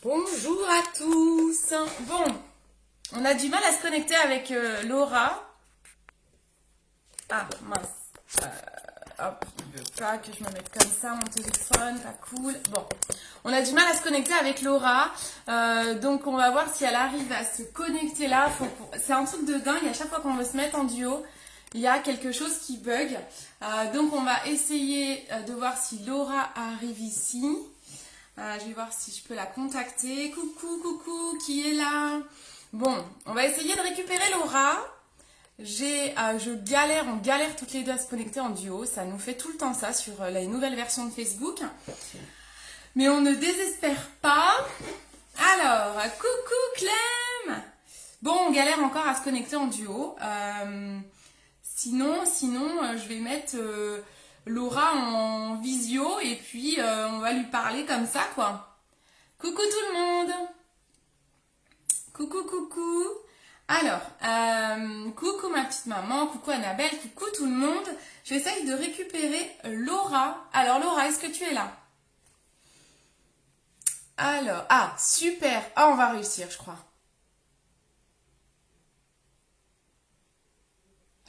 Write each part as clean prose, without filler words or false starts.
Bonjour à tous. Bon, on a du mal à se connecter avec Laura. Ah mince. Hop, il veut pas que je me mette comme ça mon téléphone, pas cool. Bon, on a du mal à se connecter avec Laura. Donc on va voir si elle arrive à se connecter là. C'est un truc de dingue. À chaque fois qu'on veut se mettre en duo, il y a quelque chose qui bug. Donc on va essayer de voir si Laura arrive ici. Je vais voir si je peux la contacter. Coucou, coucou, qui est là? Bon, on va essayer de récupérer Laura. On galère toutes les deux à se connecter en duo. Ça nous fait tout le temps ça sur la nouvelle version de Facebook. Mais on ne désespère pas. Alors, coucou Clem. Bon, on galère encore à se connecter en duo. Sinon, je vais mettre Laura en visio et puis on va lui parler comme ça, quoi. Coucou tout le monde. Coucou, coucou. Alors, coucou ma petite maman, coucou Annabelle, coucou tout le monde. J'essaye de récupérer Laura. Alors Laura, est-ce que tu es là? Alors, super. Ah, on va réussir, je crois.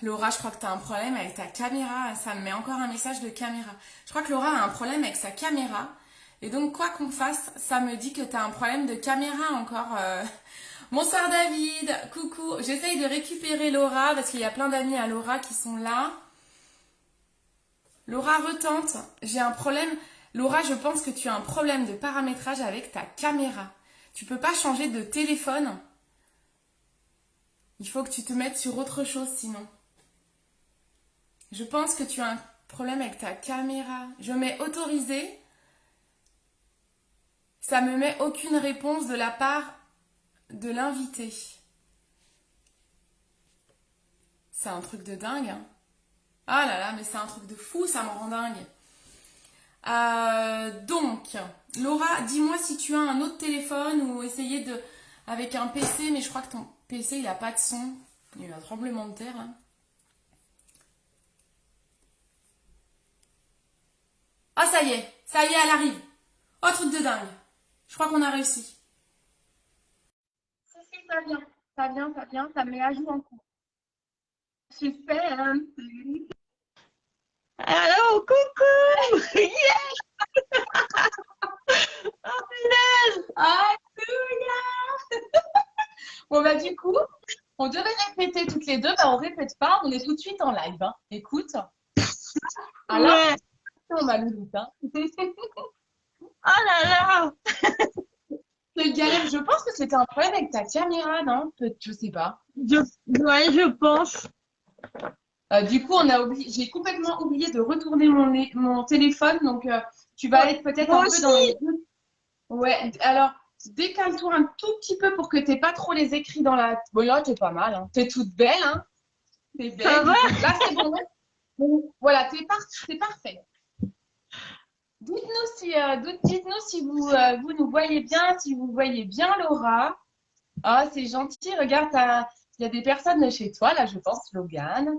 Laura, je crois que tu as un problème avec ta caméra. Ça me met encore un message de caméra. Je crois que Laura a un problème avec sa caméra. Et donc, quoi qu'on fasse, ça me dit que tu as un problème de caméra encore. Bonsoir David, coucou. J'essaye de récupérer Laura parce qu'il y a plein d'amis à Laura qui sont là. Laura, retente. J'ai un problème. Laura, je pense que tu as un problème de paramétrage avec ta caméra. Tu peux pas changer de téléphone. Il faut que tu te mettes sur autre chose sinon. Je pense que tu as un problème avec ta caméra. Je mets autorisé. Ça me met aucune réponse de la part de l'invité. C'est un truc de dingue. Hein. Ah là là, mais c'est un truc de fou, ça me rend dingue. Donc, Laura, dis-moi si tu as un autre téléphone ou essayer de avec un PC, mais je crois que ton PC, il n'a pas de son. Il y a eu un tremblement de terre. Hein. Ah, ça y est, elle arrive. Oh, truc de dingue. Je crois qu'on a réussi. Si, ça me met à jour en cours. Super. Allô, coucou! Yeah! Oh, punaise! Ah, bon, bah, du coup, on devait répéter toutes les deux. Bah, on répète pas, on est tout de suite en live. Hein. Écoute. Alors, Ouais. on va le doute. Hein. Oh là là! C'est galère. Je pense que c'était un problème avec ta caméra, non? Je sais pas. Ouais, je pense. Du coup, j'ai complètement oublié de retourner mon téléphone. Donc, tu vas être peut-être Moi un peu dans les aussi! deux. Ouais, alors, décale-toi un tout petit peu pour que t'aies pas trop les écrits dans la. Bon, là, t'es pas mal. Hein. T'es toute belle, hein. T'es Ça belle. va? Là, c'est bon. Bon, voilà, c'est parfait. Dites-nous si vous nous voyez bien, si vous voyez bien Laura. Ah, c'est gentil. Regarde, il y a des personnes de chez toi, là, je pense, Logan.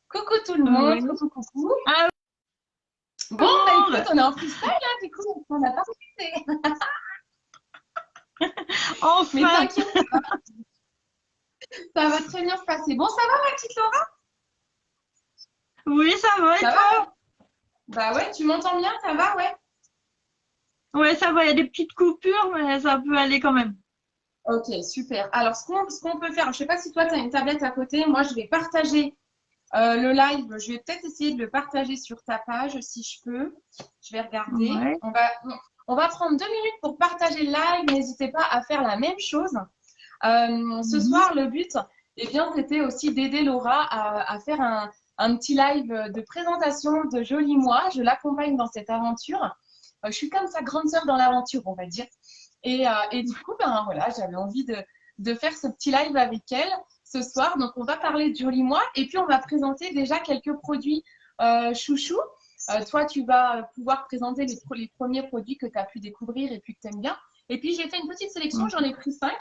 Coucou tout le monde. Oui. Coucou, coucou. Ah, Bon, tout bah le écoute, monde! on est en freestyle, hein, du coup, on n'a pas révisé. Mais Enfin! t'inquiète, ça va très bien se passer. Bon, ça va, ma petite Laura? Oui, ça va et Ça va? toi? Bah ouais, tu m'entends bien, ça va, ouais. Ouais, ça va, il y a des petites coupures, mais ça peut aller quand même. Ok, super. Alors, ce qu'on peut faire, je sais pas si toi, tu as une tablette à côté. Moi, je vais partager le live. Je vais peut-être essayer de le partager sur ta page, si je peux. Je vais regarder. Ouais. On va prendre 2 minutes pour partager le live. N'hésitez pas à faire la même chose. Ce Mhm. soir, le but, eh bien, c'était aussi d'aider Laura à faire un petit live de présentation de Joli Moi. Je l'accompagne dans cette aventure. Je suis comme sa grande sœur dans l'aventure, on va dire. Et du coup, ben voilà, j'avais envie de faire ce petit live avec elle ce soir. Donc, on va parler de Joli Moi et puis on va présenter déjà quelques produits chouchou. Toi, tu vas pouvoir présenter les premiers produits que tu as pu découvrir et puis que tu aimes bien. Et puis, j'ai fait une petite sélection, j'en ai pris 5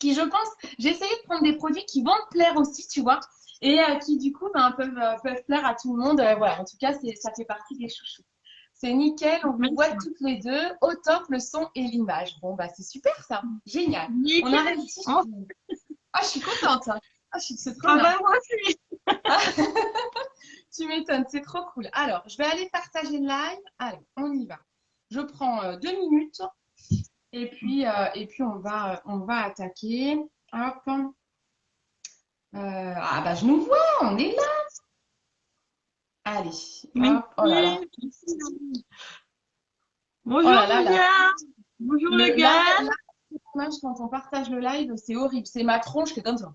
qui, je pense, j'ai essayé de prendre des produits qui vont te plaire aussi, tu vois, et qui, du coup, ben, peuvent plaire à tout le monde. Voilà, en tout cas, ça fait partie des chouchous. C'est nickel, on vous Merci. voit toutes les deux. Au top, le son et l'image. Bon, bah, c'est super ça. Génial. On a Nickel. réussi. Oh, Ah, je suis contente. Ah, c'est trop ah bien. bah moi aussi. Tu m'étonnes, c'est trop cool. Alors, je vais aller partager le live. Allez, on y va. Je prends 2 minutes et puis on va attaquer. Hop. Ah, bah, je nous vois, on est là. Allez, hop. Oh là là. Merci. Oh Bonjour là là, Lydia. Bonjour le, le là, gars. là, l'image quand on partage le live, c'est horrible. C'est ma tronche qui est comme ça.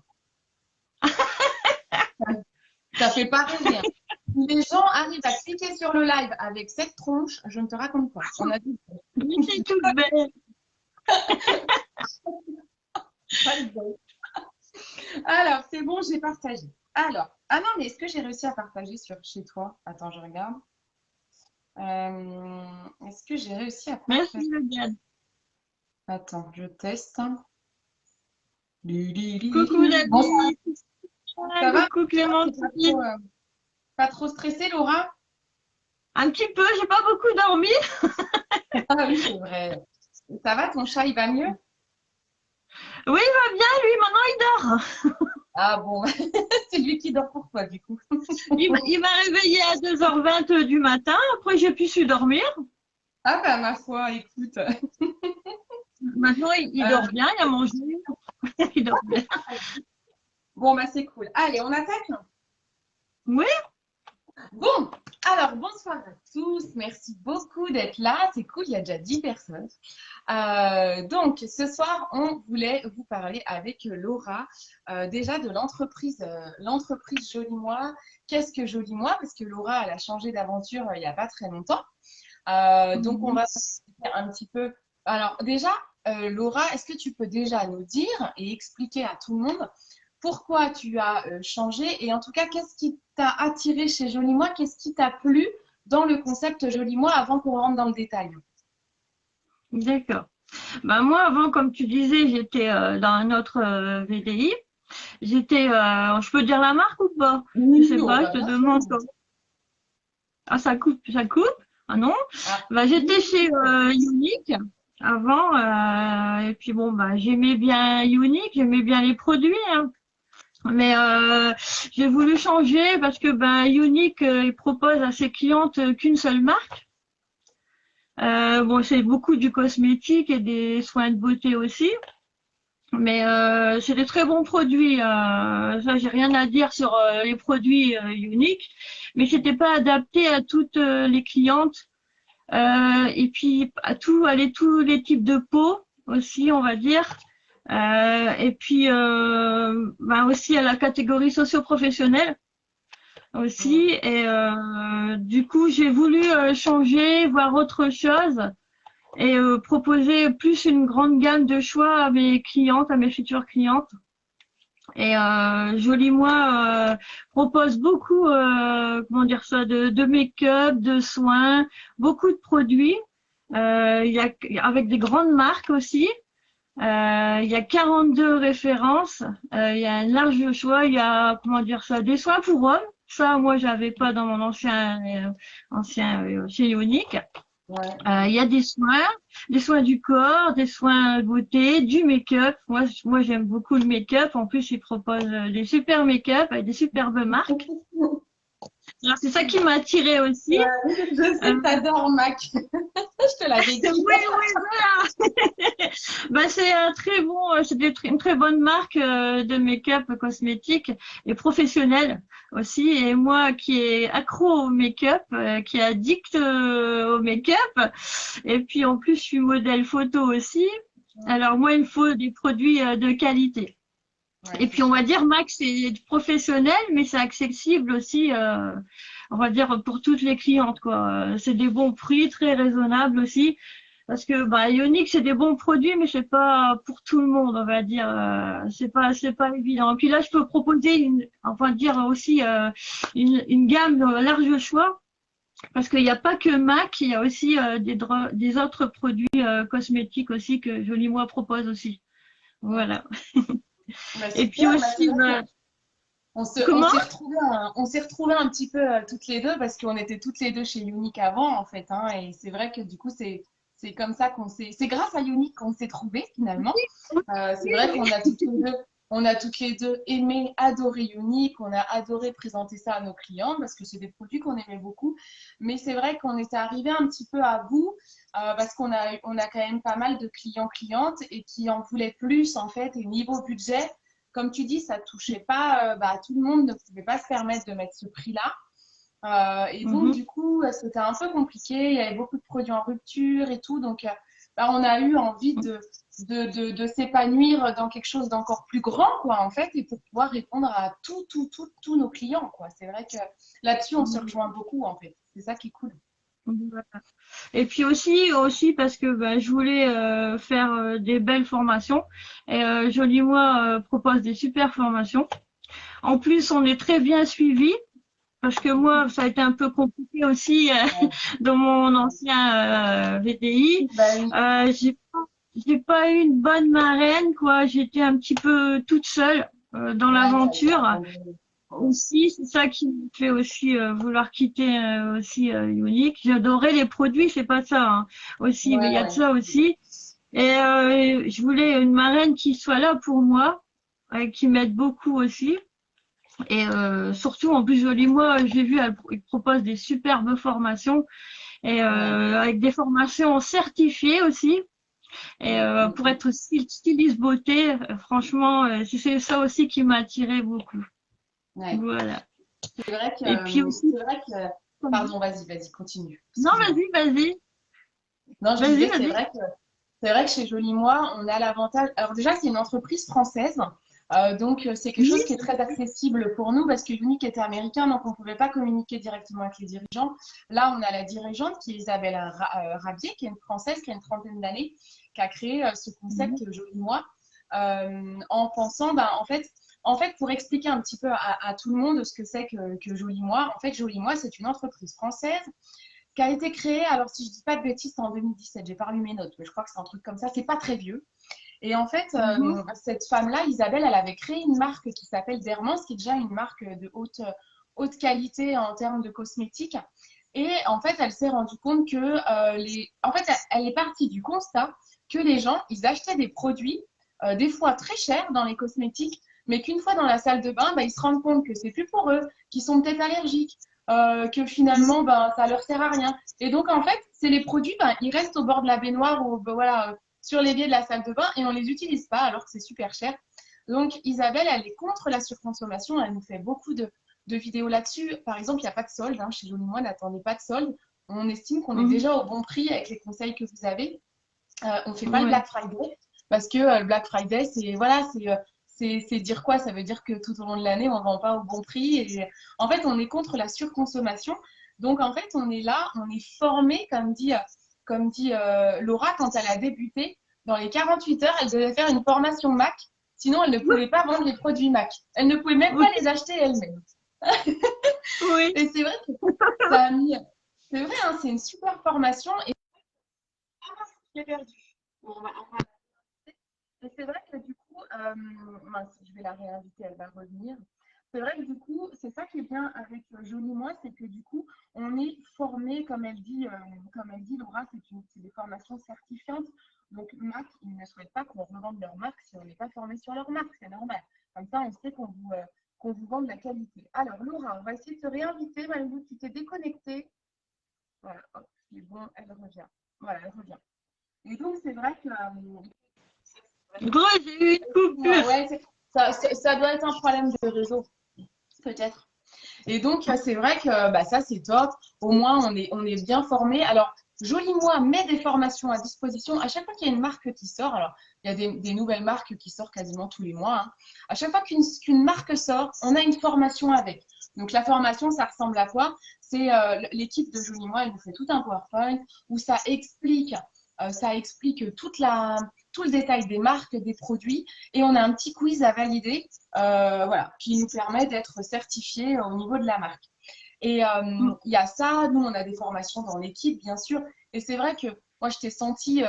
Ça fait pas rêver, hein. Si les gens arrivent à cliquer sur le live avec cette tronche, je ne te raconte pas. On a dit Oui, c'est toute belle. pas le bon. Alors, c'est bon, j'ai partagé. Alors, ah non, mais est-ce que j'ai réussi à partager sur chez toi? Attends, je regarde. Est-ce que j'ai réussi à partager? Merci le gars. Attends, je teste. Coucou Bon, David. ça va? Coucou T'es Clémentine. pas trop stressée, Laura? Un petit peu, j'ai pas beaucoup dormi. Ah oui, c'est vrai. Ça va, ton chat, il va mieux? Oui, il va bien, lui, maintenant il dort. Ah bon, c'est lui qui dort pour toi, du coup. Il m'a réveillé à 2h20 du matin. Après, j'ai pu su dormir. Ah bah, ma foi, écoute. Maintenant, il dort bien, il a mangé. Il dort bien. Bon, bah, c'est cool. Allez, on attaque? Oui, Bon, alors bonsoir à tous, merci beaucoup d'être là, c'est cool, il y a déjà 10 personnes. Donc ce soir, on voulait vous parler avec Laura déjà de l'entreprise Joli Moi. Qu'est-ce que Joli Moi? Parce que Laura, elle a changé d'aventure il n'y a pas très longtemps. Donc on va faire un petit peu. Alors déjà, Laura, est-ce que tu peux déjà nous dire et expliquer à tout le monde pourquoi tu as changé et en tout cas, qu'est-ce qui t'a attiré chez Joli Moi? Qu'est-ce qui t'a plu dans le concept Joli Moi avant qu'on rentre dans le détail? d'accord. Ben moi, avant, comme tu disais, j'étais dans un autre VDI. J'étais, je peux dire la marque ou pas? Je Oui, sais on pas, je va te bien demande. sûr. Ah, ça coupe, ça coupe? Ah non? Ah, Ben, j'étais chez Unique avant, et puis bon, ben, j'aimais bien Unique, j'aimais bien les produits, hein. Mais j'ai voulu changer parce que ben Unique il propose à ses clientes qu'une seule marque. Bon, c'est beaucoup du cosmétique et des soins de beauté aussi, mais c'est des très bons produits. Ça, j'ai rien à dire sur les produits Unique, mais c'était pas adapté à toutes les clientes. Et puis tous les types de peau aussi, on va dire. Et puis ben aussi à la catégorie socio-professionnelle aussi. Et du coup, j'ai voulu changer, voir autre chose et proposer plus une grande gamme de choix à mes clientes, à mes futures clientes. Et Joli Moi propose beaucoup, comment dire ça, de make-up, de soins, beaucoup de produits. Il y a avec des grandes marques aussi. Il y a 42 références. Il y a un large choix. Il y a, comment dire ça, des soins pour hommes. Ça, moi, j'avais pas dans mon ancien chez Ionic. ouais. Il y a des soins du corps, des soins beauté, du make-up. Moi, j'aime beaucoup le make-up. En plus, ils proposent des super make-up avec des superbes marques. Alors, c'est ça qui m'a attirée aussi. Je sais que t'adores Mac. Je te l'avais dit. Oui, voilà. Bah, c'est un très bon, une très bonne marque de make-up cosmétique et professionnelle aussi. Et moi, qui est accro au make-up, qui est addict au make-up, et puis en plus, je suis modèle photo aussi. Alors moi, il me faut des produits de qualité. Ouais, Et puis on va dire Max, c'est professionnel, mais c'est accessible aussi, on va dire pour toutes les clientes quoi. C'est des bons prix, très raisonnables aussi, parce que bah Ioniq c'est des bons produits, mais c'est pas pour tout le monde, on va dire. C'est pas évident. Et puis là, je peux proposer enfin dire aussi une gamme large choix, parce qu'il n'y a pas que Mac, il y a aussi des autres produits cosmétiques aussi que Joli Moi propose aussi. Voilà. Bah, Et puis super, aussi, Comment? On s'est retrouvés un petit peu toutes les deux parce qu'on était toutes les deux chez Unique avant, en fait, hein, et c'est vrai que du coup, c'est comme ça c'est grâce à Unique qu'on s'est trouvés finalement. C'est vrai qu'on a on a toutes les deux aimé, adoré Unique, on a adoré présenter ça à nos clients parce que c'est des produits qu'on aimait beaucoup. Mais c'est vrai qu'on était arrivé un petit peu à bout parce on a quand même pas mal de clients-clientes et qui en voulaient plus en fait. Et niveau budget, comme tu dis, ça touchait pas, tout le monde ne pouvait pas se permettre de mettre ce prix-là. Et donc, Mhm. du coup, c'était un peu compliqué. Il y avait beaucoup de produits en rupture et tout. Donc, on a eu envie de s'épanouir dans quelque chose d'encore plus grand, quoi, en fait, et pour pouvoir répondre à tous nos clients, quoi. C'est vrai que là-dessus, on se rejoint beaucoup, en fait. C'est ça qui est cool. Voilà. Et puis aussi parce que je voulais faire des belles formations. Et Joli Moi propose des super formations. En plus, on est très bien suivi parce que moi, ça a été un peu compliqué aussi Ouais. dans mon ancien VDI. Bah oui. Euh, j'ai j'ai pas eu une bonne marraine, quoi. J'étais un petit peu toute seule dans Ouais, t'as été l'aventure. abandonnée. Aussi, c'est ça qui me fait aussi vouloir quitter aussi Unique. J'adorais les produits, c'est pas ça hein, aussi, mais il y Ouais, a de ouais. ça aussi. Et je voulais une marraine qui soit là pour moi, qui m'aide beaucoup aussi. Et surtout, en plus, Jolie Moi, j'ai vu, elle propose des superbes formations et Ouais. avec des formations certifiées aussi. Et Mm, mm, pour mm. être styliste beauté, franchement, c'est ça aussi qui m'a attiré beaucoup. Ouais. Voilà. C'est vrai Et puis aussi, c'est vrai que, pardon, vas-y, continue. non, Excuse-moi. Non, je vas-y, disais, vas-y. c'est vrai que chez Joli Moi, on a l'avantage. Alors déjà, c'est une entreprise française, donc c'est quelque Oui, chose qui est très accessible pour nous parce que Unique était américain, donc on ne pouvait pas communiquer directement avec les dirigeants. Là, on a la dirigeante qui est Isabelle Rabier, qui est une française qui a une trentaine d'années, qui a créé ce concept Joli Moi en pensant, en fait, pour expliquer un petit peu à tout le monde ce que c'est que Joli Moi, en fait, Joli Moi, c'est une entreprise française qui a été créé, alors si je dis pas de bêtises, c'est en 2017, j'ai pas lu mes notes, mais je crois que c'est un truc comme ça, c'est pas très vieux. Et en fait, mhm, cette femme-là, Isabelle, elle avait créé une marque qui s'appelle Dermance, qui est déjà une marque de haute qualité en termes de cosmétiques. Et en fait, elle s'est rendue compte que en fait, elle est partie du constat que les gens, ils achetaient des produits des fois très chers dans les cosmétiques, mais qu'une fois dans la salle de bain, ils se rendent compte que c'est plus pour eux, qu'ils sont peut-être allergiques, que finalement, ça leur sert à rien. Et donc, en fait, c'est les produits, ils restent au bord de la baignoire ou voilà, sur l'évier de la salle de bain et on ne les utilise pas alors que c'est super cher. Donc, Isabelle, elle est contre la surconsommation. Elle nous fait beaucoup de vidéos là-dessus. Par exemple, il n'y a pas de solde. Hein, chez Joli Moi, n'attendez pas de solde. On estime qu'on est mhm, déjà au bon prix avec les conseils que vous avez. On ne fait pas le ouais. Black Friday parce que le Black Friday, c'est voilà, c'est dire quoi? Ça veut dire que tout au long de l'année, on ne vend pas au bon prix. Et en fait, on est contre la surconsommation. Donc, en fait, on est là, on est formé, comme dit Laura, quand elle a débuté, dans les 48 heures, elle devait faire une formation Mac. Sinon, elle ne pouvait pas vendre les produits Mac. Elle ne pouvait même pas Oui, les acheter elle-même. oui, Et c'est vrai que ça a mis. C'est vrai, hein, c'est une super formation. Et je l'ai perdu. Bon, on va et c'est vrai que du coup, mince, je vais la réinviter, elle va revenir. C'est vrai que du coup, c'est ça qui est bien avec Joli Moi, c'est que du coup, on est formé, comme elle dit Laura, c'est des formations certifiantes. Donc, Mac, ils ne souhaitent pas qu'on revende leur marque si on n'est pas formé sur leur marque, c'est normal. Comme ça, on sait qu'on vous vend de la qualité. Alors, Laura, on va essayer de te réinviter. Malgré tu t'es déconnectée. Voilà, hop, c'est bon, elle revient. Voilà, elle revient. Et donc, c'est vrai que ouais, j'ai eu une coupure. ouais, ça doit être un problème de réseau, peut-être. Et donc, c'est vrai que ça, c'est top. Au moins, on est bien formé. Alors, Joli Moi met des formations à disposition. À chaque fois qu'il y a une marque qui sort, alors il y a des nouvelles marques qui sortent quasiment tous les mois. Hein. À chaque fois qu'une marque sort, on a une formation avec. Donc, la formation, ça ressemble à quoi? C'est l'équipe de Joli Moi, elle nous fait tout un PowerPoint où ça explique tout le détail des marques, des produits. Et on a un petit quiz à valider voilà, qui nous permet d'être certifié au niveau de la marque. Et il y a ça, nous on a des formations dans l'équipe bien sûr, et c'est vrai que moi je t'ai senti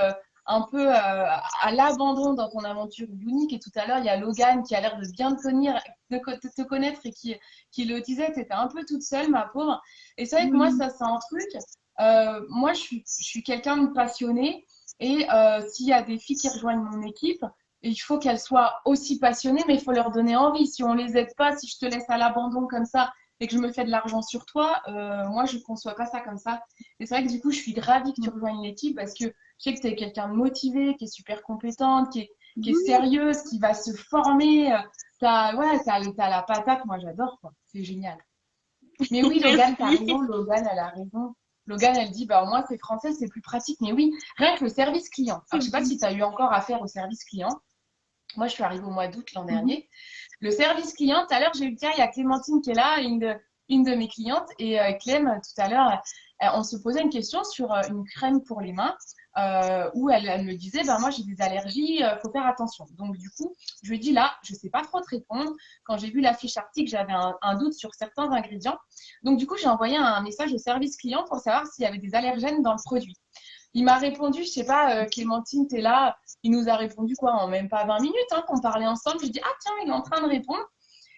un peu à l'abandon dans ton aventure unique. Et tout à l'heure, il y a Logan qui a l'air de bien te tenir, de te connaître et qui le disait, tu étais un peu toute seule, ma pauvre. Et c'est vrai que moi, Oui. ça, c'est un truc. Moi, je suis quelqu'un de passionné et s'il y a des filles qui rejoignent mon équipe, il faut qu'elles soient aussi passionnées, mais il faut leur donner envie. Si on les aide pas, si je te laisse à l'abandon comme ça et que je me fais de l'argent sur toi, moi, je ne conçois pas ça comme ça. Et c'est vrai que du coup, je suis ravie que tu rejoignes l'équipe parce que je sais que tu es quelqu'un de motivé, qui est super compétente, qui est Oui. sérieuse, qui va se former. Ouais, t'as la patate, moi j'adore, quoi. C'est génial. Mais oui, Logan, t'as Merci. raison, Logan, elle a raison. Logan, elle dit, bah, au moins c'est français, c'est plus pratique. Mais oui, rien que le service client. Alors, je sais pas si tu as eu encore affaire au service client. Moi, je suis arrivée au mois d'août l'an Mhm. dernier. Le service client, tout à l'heure, j'ai eu, tiens, il y a Clémentine qui est là, une de mes clientes. Et Clem, tout à l'heure, on se posait une question sur une crème pour les mains où elle me disait, ben, moi, j'ai des allergies, faut faire attention. Donc, du coup, je lui ai dit, là, je ne sais pas trop te répondre. Quand j'ai vu la fiche article, j'avais un doute sur certains ingrédients. Donc, du coup, j'ai envoyé un message au service client pour savoir s'il y avait des allergènes dans le produit. Il m'a répondu, je sais pas, Clémentine, t'es là. Il nous a répondu quoi en même pas 20 minutes hein, qu'on parlait ensemble. Je dis, ah tiens, il est en train de répondre.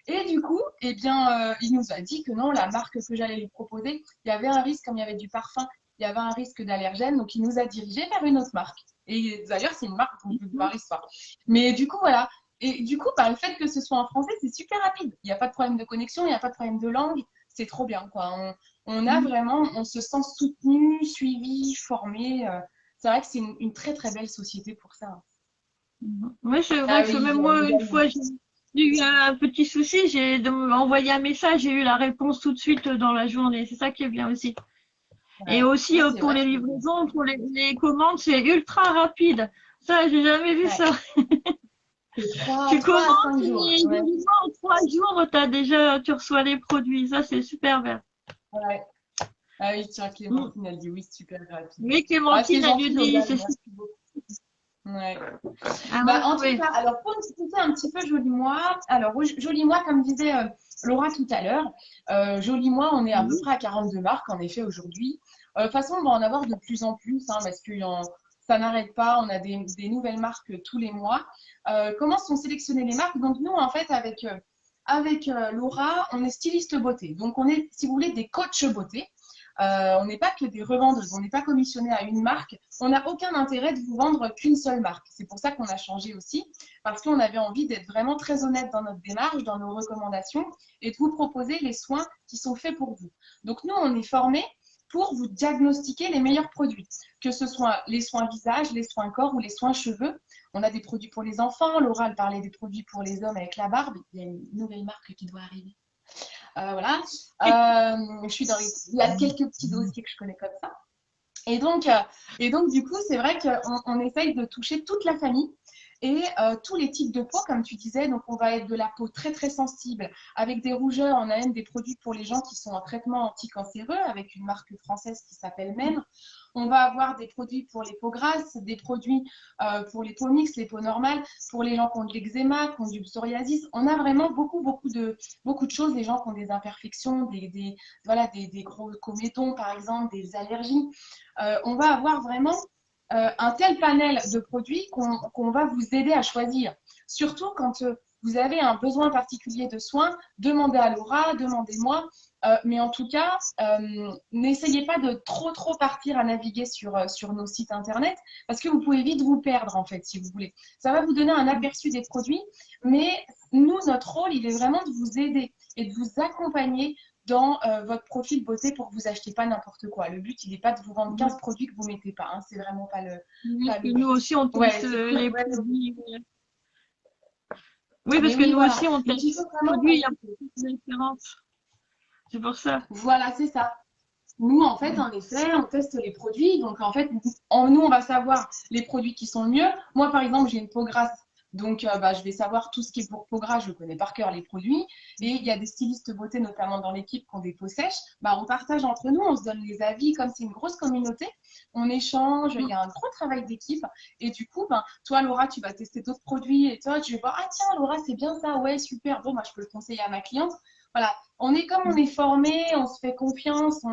Et du coup, eh bien, il nous a dit que non, la marque que j'allais lui proposer, il y avait un risque, comme il y avait du parfum, il y avait un risque d'allergène. Donc, il nous a dirigé vers une autre marque. Et d'ailleurs, c'est une marque dont je vais Mhm. parler ce soir. Mais du coup, voilà. Et du coup, bah, le fait que ce soit en français, c'est super rapide. Il n'y a pas de problème de connexion, il n'y a pas de problème de langue. C'est trop bien, quoi. On a vraiment, on se sent soutenu, suivi, formé. C'est vrai que c'est une très, très belle société pour ça. Oui, c'est Ah vrai que oui, même moi, une fois, j'ai eu un petit souci, j'ai envoyé un message, j'ai eu la réponse tout de suite dans la journée. C'est ça qui est bien aussi. Et ouais. aussi Ouais, c'est pour vrai les que livraisons, pour les commandes, c'est ultra rapide. Ça, j'ai jamais vu ouais. ça. C'est Tu 3 à commandes 5 jours. et Ouais. quasiment en 3 jours, tu reçois les produits. Ça, c'est super bien. Ouais. Ah oui, tiens, Mm. Clémentine, elle dit oui, super rapide. Mais Ah, c'est Clémentine, elle lui gentil, dit, Logan, c'est super. merci beaucoup. Ouais. Ah Bah, ouais, en tout ouais. cas, alors pour expliquer un petit peu Joli Moi, alors Joli Moi, comme disait Laura tout à l'heure, Joli Moi, on est à peu Mhm. près à 42 marques en effet aujourd'hui. De toute façon, on va en avoir de plus en plus hein, parce que ça n'arrête pas, on a des nouvelles marques tous les mois. Comment sont sélectionnées les marques? Donc nous, en fait, avec Laura, on est styliste beauté. Donc on est, si vous voulez, des coachs beauté. On n'est pas que des revendeuses, on n'est pas commissionné à une marque. On n'a aucun intérêt de vous vendre qu'une seule marque. C'est pour ça qu'on a changé aussi, parce qu'on avait envie d'être vraiment très honnête dans notre démarche, dans nos recommandations, et de vous proposer les soins qui sont faits pour vous. Donc nous, on est formés pour vous diagnostiquer les meilleurs produits, que ce soit les soins visage, les soins corps ou les soins cheveux. On a des produits pour les enfants. Laura, elle parlait des produits pour les hommes avec la barbe. Il y a une nouvelle marque qui doit arriver. Voilà. Je suis dans Il y a quelques petits dossiers que je connais comme ça. Et donc, euh, et donc du coup, c'est vrai qu'on essaye de toucher toute la famille et tous les types de peau, comme tu disais. Donc, on va être de la peau très, très sensible, avec des rougeurs. On a même des produits pour les gens qui sont en traitement anticancéreux, avec une marque française qui s'appelle Men. On va avoir des produits pour les peaux grasses, des produits pour les peaux mixtes, les peaux normales, pour les gens qui ont de l'eczéma, qui ont du psoriasis. On a vraiment beaucoup de choses. Les gens qui ont des imperfections, voilà, des gros cométons, par exemple, des allergies. On va avoir vraiment un tel panel de produits qu'on va vous aider à choisir. Surtout quand vous avez un besoin particulier de soins, demandez à Laura, demandez-moi. Mais en tout cas, n'essayez pas de trop partir à naviguer sur nos sites internet parce que vous pouvez vite vous perdre en fait si vous voulez. Ça va vous donner un aperçu des produits, mais nous, notre rôle, il est vraiment de vous aider et de vous accompagner dans votre profil beauté pour que vous achetiez pas n'importe quoi. Le but, il n'est pas de vous vendre 15 produits que vous ne mettez pas. Hein. C'est vraiment Oui, pas parce le que nous but. aussi, on Ouais, teste c'est cool. les Ouais, produits. Oui, parce mais que oui, nous voilà. aussi, on Donc, teste il faut les vraiment produits. Il y a tester. beaucoup de différences. C'est pour ça. Voilà, c'est ça. Nous, en fait, en effet, on teste les produits. Donc, en fait, nous, on va savoir les produits qui sont le mieux. Moi, par exemple, j'ai une peau grasse. Donc, bah, je vais savoir tout ce qui est pour peau grasse. Je connais par cœur les produits. Et il y a des stylistes beauté, notamment dans l'équipe, qui ont des peaux sèches. Bah, on partage entre nous, on se donne les avis. Comme c'est une grosse communauté, on échange. Il y a un gros travail d'équipe. Et du coup, ben, toi, Laura, tu vas tester d'autres produits. Et toi, tu vas voir, ah tiens, Laura, c'est bien ça. Ouais, super. Bon, bah, je peux le conseiller à ma cliente. Voilà. On est comme on est formé, on se fait confiance.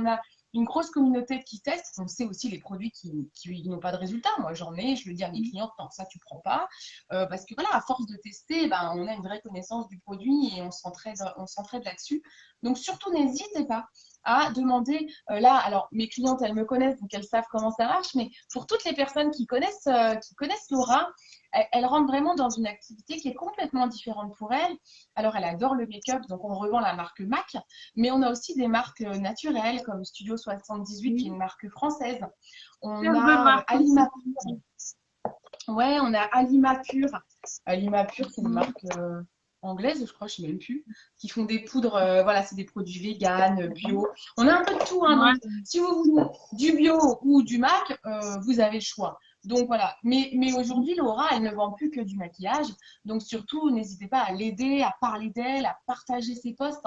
une grosse communauté qui teste. On sait aussi les produits qui n'ont pas de résultat. Moi, j'en ai, je le dis à mes clientes, non, ça, tu prends pas. Parce que voilà, à force de tester, ben, on a une vraie connaissance du produit et on s'entraide là-dessus. Donc, surtout, n'hésitez pas à demander. Là, alors, mes clientes, elles me connaissent, donc elles savent comment ça marche. Mais pour toutes les personnes qui connaissent Laura, elle rentre vraiment dans une activité qui est complètement différente pour elle. Alors, elle adore le make-up, donc on revend la marque MAC, mais on a aussi des marques naturelles comme Studio 78, qui est une marque française. On a Alimapure. Ouais, on a Alimapure. Alimapure, c'est une marque anglaise, je crois, je ne sais même plus, qui font des poudres, voilà, c'est des produits véganes, bio. On a un peu de tout, hein, donc si vous voulez du bio ou du MAC, vous avez le choix. Donc voilà, mais aujourd'hui, Laura, elle ne vend plus que du maquillage. Donc surtout, n'hésitez pas à l'aider, à parler d'elle, à partager ses posts,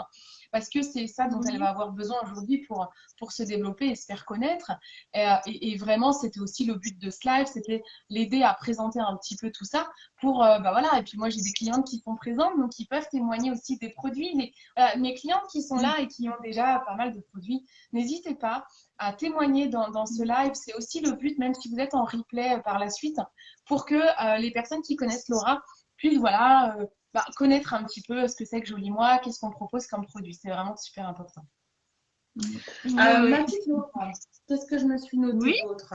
parce que c'est ça dont elle va avoir besoin aujourd'hui pour se développer et se faire connaître. Et vraiment, c'était aussi le but de ce live, c'était l'aider à présenter un petit peu tout ça pour, bah voilà. Et puis moi, j'ai des clientes qui sont présentes, donc qui peuvent témoigner aussi des produits. Mais mes clientes qui sont là et qui ont déjà pas mal de produits, n'hésitez pas à témoigner dans ce live. C'est aussi le but, même si vous êtes en replay par la suite, pour que les personnes qui connaissent Laura puissent voilà, connaître un petit peu ce que c'est que Jolie Moi, qu'est-ce qu'on propose comme produit. C'est vraiment super important. Mathilde, qu'est-ce que je me suis notée d'autre?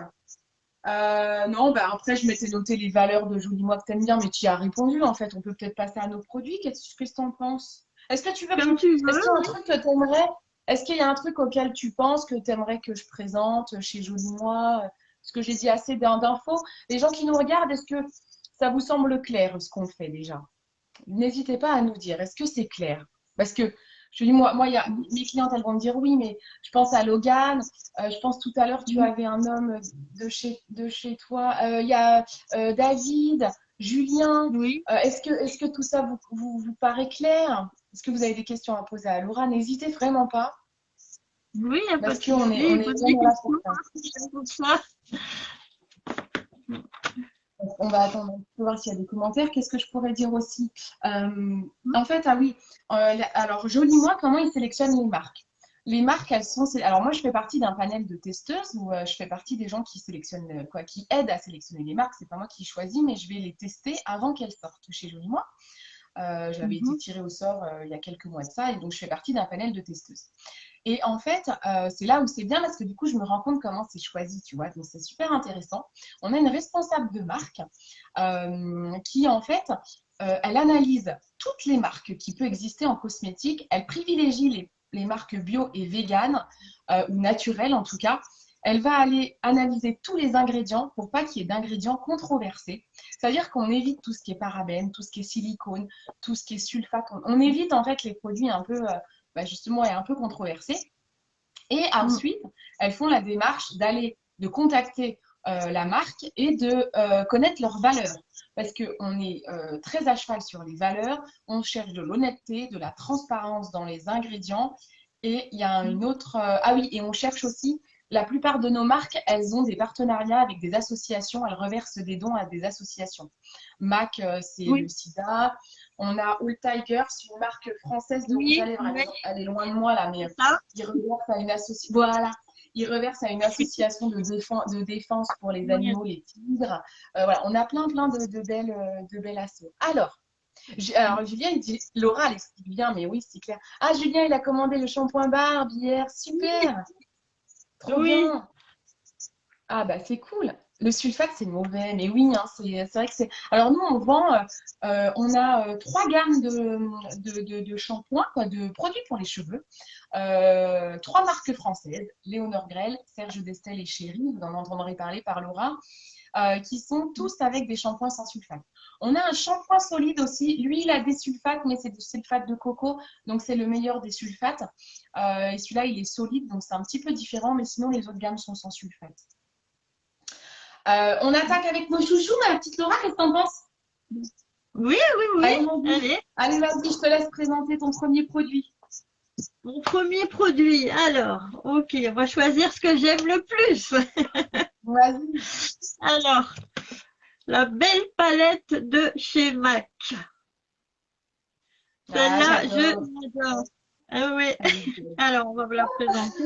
Non, après, je m'étais noté les valeurs de Jolie Moi que tu aimes bien, mais tu y as répondu. En fait, on peut peut-être passer à nos produits. Qu'est-ce que tu en penses? Est-ce que tu veux Comme tu veux. Est-ce qu'il y a un truc que tu aimerais? Est-ce qu'il y a un truc auquel tu penses que tu aimerais que je présente chez Jolie Moi? Est-ce que j'ai dit assez d'infos? Les gens qui nous regardent, est-ce que ça vous semble clair ce qu'on fait déjà? N'hésitez pas à nous dire, est-ce que c'est clair? Parce que je dis, il y a, mes clientes, elles vont me dire oui, mais je pense à Logan. Je pense tout à l'heure, tu avais un homme de chez toi. Il y a David, Julien. Oui. Est-ce que tout ça vous paraît clair? Est-ce que vous avez des questions à poser à Laura? N'hésitez vraiment pas. Oui, il n'y a pas de Parce qu'on est souci. vraiment là pour ça. On va attendre pour voir s'il y a des commentaires. Qu'est-ce que je pourrais dire aussi? En fait, ah oui, alors Jolie Moi, comment ils sélectionnent les marques? Les marques, elles sont. Alors moi, je fais partie d'un panel de testeuses où je fais partie des gens qui sélectionnent, qui aident à sélectionner les marques. C'est pas moi qui choisis, mais je vais les tester avant qu'elles sortent chez Jolie Moi. J'avais été tirée au sort il y a quelques mois de ça, et donc je fais partie d'un panel de testeuses. Et en fait, c'est là où c'est bien parce que du coup, je me rends compte comment c'est choisi, tu vois. Donc, c'est super intéressant. On a une responsable de marque qui, en fait, elle analyse toutes les marques qui peuvent exister en cosmétique. Elle privilégie les marques bio et véganes, ou naturelles en tout cas. Elle va aller analyser tous les ingrédients pour pas qu'il y ait d'ingrédients controversés. C'est-à-dire qu'on évite tout ce qui est parabènes, tout ce qui est silicone, tout ce qui est sulfate. On évite en fait les produits un peu justement est un peu controversé. Et ensuite, elles font la démarche de contacter la marque et de connaître leurs valeurs. Parce qu'on est très à cheval sur les valeurs, on cherche de l'honnêteté, de la transparence dans les ingrédients. Et il y a une autre... ah oui, et on cherche aussi... La plupart de nos marques, elles ont des partenariats avec des associations, elles reversent des dons à des associations. MAC, c'est le SIDA. On a All Tiger, c'est une marque française de rouge à lèvres. Elle est loin de moi là, mais ils reversent à une association. Voilà, ils reversent à une association de défense pour les animaux, les tigres. Voilà, on a plein de belles assos. Alors, Julien, il dit, Laura, elle explique bien, mais oui, c'est clair. Ah, Julien, il a commandé le shampoing barbe hier, super, trop bien. Ah bah c'est cool. Le sulfate, c'est mauvais, mais oui, hein, c'est vrai que c'est. Alors nous, on vend, on a 3 gammes de shampoings, quoi, de produits pour les cheveux. 3 marques françaises, Léonore Grel, Serge Destel et Chéri, vous en entendrez parler par Laura, qui sont tous avec des shampoings sans sulfate. On a un shampoing solide aussi. Lui, il a des sulfates, mais c'est du sulfate de coco, donc c'est le meilleur des sulfates. Et celui-là, il est solide, donc c'est un petit peu différent, mais sinon, les autres gammes sont sans sulfate. On attaque avec nos chouchous, ma petite Laura, qu'est-ce que t'en penses? Oui. Allez, vas-y, je te laisse présenter ton premier produit. Mon premier produit, alors, ok, on va choisir ce que j'aime le plus. Vas-y. Alors, la belle palette de chez MAC. Celle-là, je l'adore. Ah oui. Alors, on va vous la présenter.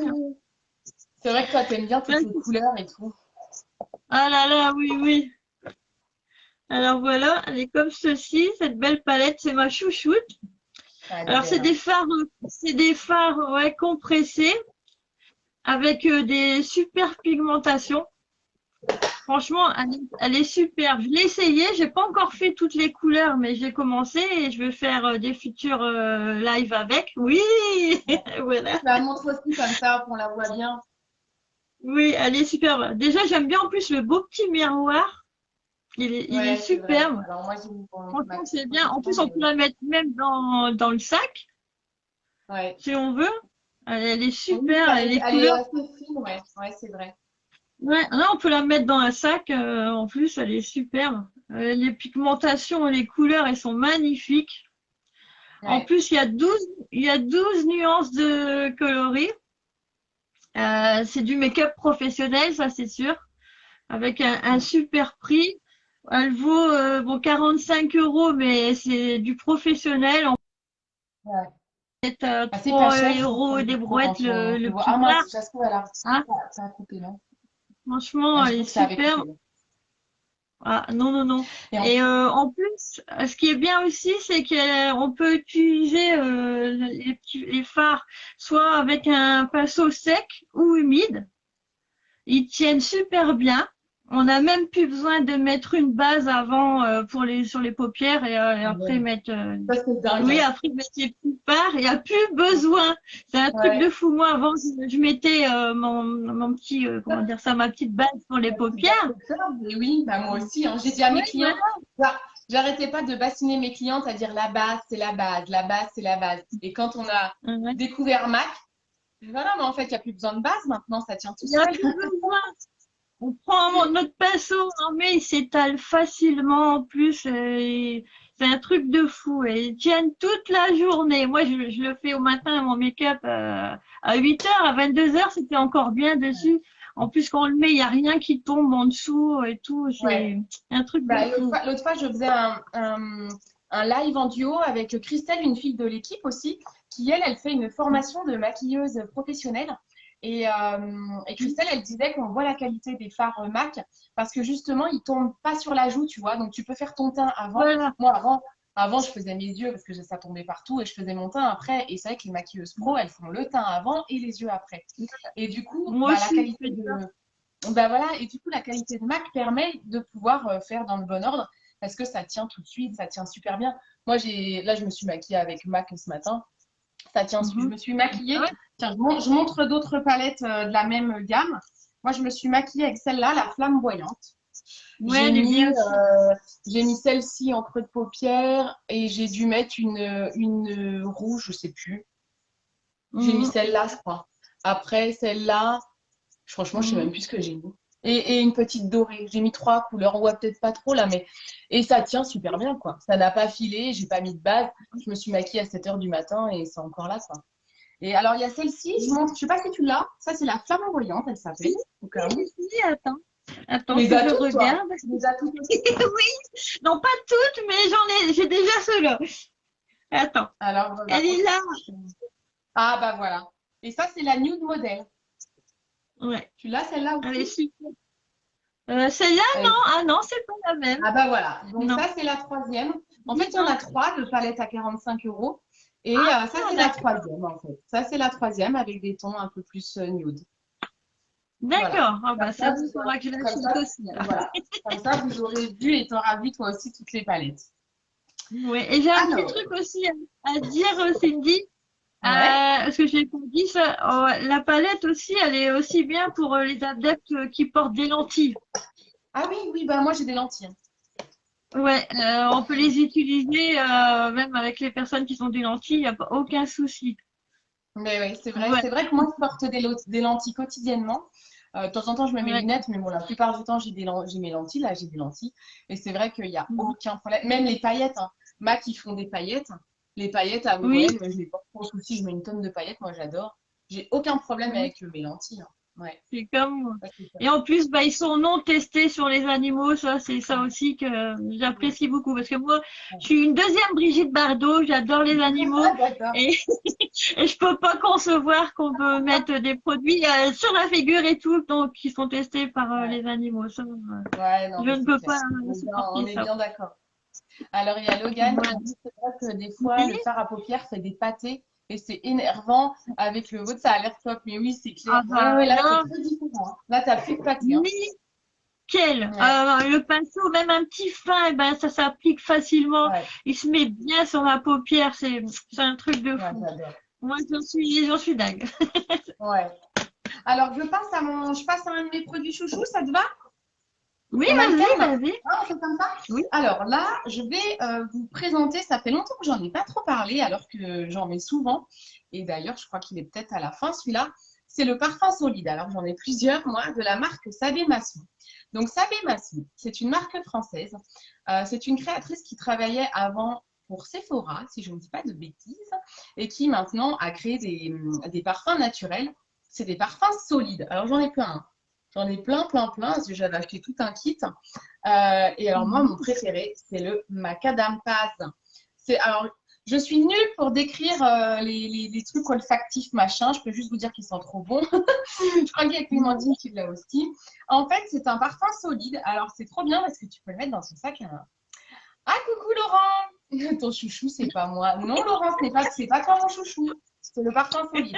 C'est vrai que toi, t'aimes bien toutes les couleurs et tout. Ah là là, oui, oui. Alors voilà, elle est comme ceci, cette belle palette, c'est ma chouchoute. Ah, elle est Alors belle, hein. c'est des fards ouais, compressés avec des super pigmentations. Franchement, elle est superbe. Je l'ai essayé, j'ai pas encore fait toutes les couleurs, mais j'ai commencé et je vais faire des futurs live avec. Oui, voilà. Tu la montres aussi comme ça, qu'on la voit bien. Oui, elle est superbe. Déjà, j'aime bien en plus le beau petit miroir. Il est Ouais, c'est vrai. superbe. Alors moi, j'ai mis ma Franchement, petite c'est bien. En protection, plus, on mais peut la mettre même dans le sac, ouais. si on veut. Elle est Oui, super. Les elle est couleurs. assez fine, ouais. Ouais, c'est vrai. Ouais, là, on peut la mettre dans un sac. En plus, elle est superbe. Les pigmentations et les couleurs, elles sont magnifiques. En Ouais. plus, il y a 12 nuances de coloris. C'est du make-up professionnel, ça c'est sûr, avec un super prix. Elle vaut bon 45 €, mais c'est du professionnel. En Ouais. fait, Ah, c'est pas 3 cher, euros et des du coup, quand brouettes tu le vois. plus Ah tard. mince, ça se trouve, elle a... Hein. ça a coupé, non? Franchement, Ah, elle j'ai est cru que ça avait superbe. coupé. Ah, non, non, non. Et en... Et en plus, ce qui est bien aussi, c'est qu'on peut utiliser les fards soit avec un pinceau sec ou humide. Ils tiennent super bien. On n'a même plus besoin de mettre une base avant pour sur les paupières et après mettre Ça, c'est dingue, oui hein. après mettre les plupart. Il n'y a plus besoin. C'est un truc de Ouais. fou. Moi avant je mettais mon petit comment dire ça ma petite base pour les La petite base paupières. de fleurs, mais oui, bah moi aussi, hein. J'ai dit à Oui mes clients, voilà. bah, j'arrêtais pas de bassiner mes clientes à dire la base, c'est la base, la base, c'est la base. Et quand on a Ouais. découvert MAC, voilà, mais en fait, il n'y a plus besoin de base maintenant, ça tient tout Il n'y a seul. plus besoin. On prend notre pinceau, on met, il s'étale facilement en plus. C'est un truc de fou. Et ils tiennent toute la journée. Moi, je le fais au matin, mon make-up à 8 heures, à 22 heures, c'était encore bien dessus. En plus, quand on le met, il n'y a rien qui tombe en dessous et tout. Ouais. C'est un truc de Bah, fou. l'autre fois, je faisais un live en duo avec Christelle, une fille de l'équipe aussi, qui, elle fait une formation de maquilleuse professionnelle. Et Christelle, elle disait qu'on voit la qualité des fards MAC parce que justement, ils tombent pas sur la joue, tu vois. Donc, tu peux faire ton teint avant. Voilà. Moi, avant, je faisais mes yeux parce que ça tombait partout et je faisais mon teint après. Et c'est vrai que les maquilleuses pro, elles font le teint avant et les yeux après. Et du coup, Moi bah, la aussi, je qualité fais ça. de, bah voilà, et du coup, la qualité de MAC permet de pouvoir faire dans le bon ordre parce que ça tient tout de suite, ça tient super bien. Moi, là, je me suis maquillée avec MAC ce matin. Ça tient, je Mhm. me suis maquillée. Ouais, Tiens, je montre d'autres palettes de la même gamme. Moi, je me suis maquillée avec celle-là, la flamboyante. ouais, J'ai elle est mis, bien aussi. j'ai mis celle-ci en creux de paupière et j'ai dû mettre une rouge, je sais plus. J'ai mis Mhm. celle-là, je crois. Après, celle-là, franchement, je sais même Mhm. plus ce que j'ai mis. Et une petite dorée. J'ai mis 3 couleurs. On voit peut-être pas trop là, mais. Et ça tient super bien, quoi. Ça n'a pas filé, j'ai pas mis de base. Je me suis maquillée à 7 heures du matin et c'est encore là, quoi. Et alors, il y a celle-ci, je montre, je sais pas si tu l'as. Ça, c'est la flamboyante, elle Si, s'appelle. Au cas où. si, attends. Tu Attends les que as je toutes, toi. regarde. Tu les as toutes aussi. Oui, non pas toutes, mais j'ai déjà ceux-là. Attends, Alors, voilà. elle est là. Ah, bah voilà. Et ça, c'est la nude modèle. Ouais, Tu l'as, celle-là elle est aussi? super. Celle-là, non, ah non, c'est pas la même. Ah bah voilà, donc Non. ça c'est la troisième. En fait, Dis il y en a donc. 3 de palettes à 45 € et ça Ah, c'est la d'accord. troisième en fait. Ça c'est la troisième avec des tons un peu plus nude. Voilà. D'accord. Ah bah Comme ça, ça, il faudra que je comme l'achète ça, aussi, là. voilà. Comme ça, vous aurez vu et tu auras vu toi aussi toutes les palettes. Ouais. Et j'ai un petit Alors, truc aussi à dire, Cindy. ouais. Parce que j'ai pas dit ça. Oh, la palette aussi, elle est aussi bien pour les adeptes qui portent des lentilles. Ah oui, oui, bah moi j'ai des lentilles. Ouais, on peut les utiliser même avec les personnes qui ont des lentilles, il n'y a pas aucun souci. Mais oui, c'est vrai. Ouais, C'est vrai que moi je porte des lentilles quotidiennement. De temps en temps, je mets mes ouais. lunettes, mais bon, la plupart du temps, j'ai mes lentilles. Là, j'ai des lentilles. Et c'est vrai qu'il n'y a aucun problème. Même les paillettes, hein. Mac, ils font des paillettes. Les paillettes à Oui, Noël, je les porte sans souci. Je mets une tonne de paillettes. Moi, j'adore. J'ai aucun problème oui. avec mes lentilles, hein. Ouais. C'est comme. Ouais, c'est ça. Et en plus, bah, ils sont non testés sur les animaux. Ça, c'est ça aussi que j'apprécie beaucoup. Parce que moi, je suis une deuxième Brigitte Bardot. J'adore les animaux. Ah, d'accord. Et, et je peux pas concevoir qu'on peut mettre des produits sur la figure et tout, donc qui sont testés par Ouais. les animaux. Ça, Ouais, non, je mais ne c'est peux clair. pas On supporter est ça. bien d'accord. Alors, il y a Logan qui Voilà. dit c'est vrai que des fois, Oui. le fard à paupières fait des pâtés et c'est énervant. Avec le vôtre, ça a l'air top. Mais oui, c'est clair. Ah Ouais, bah ouais, là, c'est là, très différent, hein. Là, t'as plus de pâté, hein. nickel. Ouais, Le pinceau, même un petit fin, eh ben, ça s'applique facilement. ouais, Il se met bien sur la paupière. C'est un truc de ouais, fou. j'adore. Moi, j'en suis dingue. Ouais. Alors, je passe à un de mes produits chouchous, ça te va? Oui, On vas-y, alterne? vas-y. Ah, on fait comme ça? Oui. Alors là, je vais vous présenter, ça fait longtemps que j'en ai pas trop parlé, alors que j'en mets souvent. Et d'ailleurs, je crois qu'il est peut-être à la fin, celui-là. C'est le parfum solide. Alors, j'en ai plusieurs, moi, de la marque Sabé Masson. Donc, Sabé Masson, c'est une marque française. C'est une créatrice qui travaillait avant pour Sephora, si je ne dis pas de bêtises, et qui maintenant a créé des parfums naturels. C'est des parfums solides. Alors, j'en ai plein, hein. J'en ai plein, plein, plein, parce que j'avais acheté tout un kit. Et alors, moi, mon préféré, c'est le Macadam Paz. Alors, je suis nulle pour décrire les trucs olfactifs, machin. Je peux juste vous dire qu'ils sont trop bons. Je crois qu'il y a Clémentine qui l'a aussi. En fait, c'est un parfum solide. Alors, c'est trop bien parce que tu peux le mettre dans ton sac à main. Ah, coucou Laurent! Ton chouchou, c'est pas moi. Non, Laurent, c'est pas toi mon chouchou. C'est le parfum solide.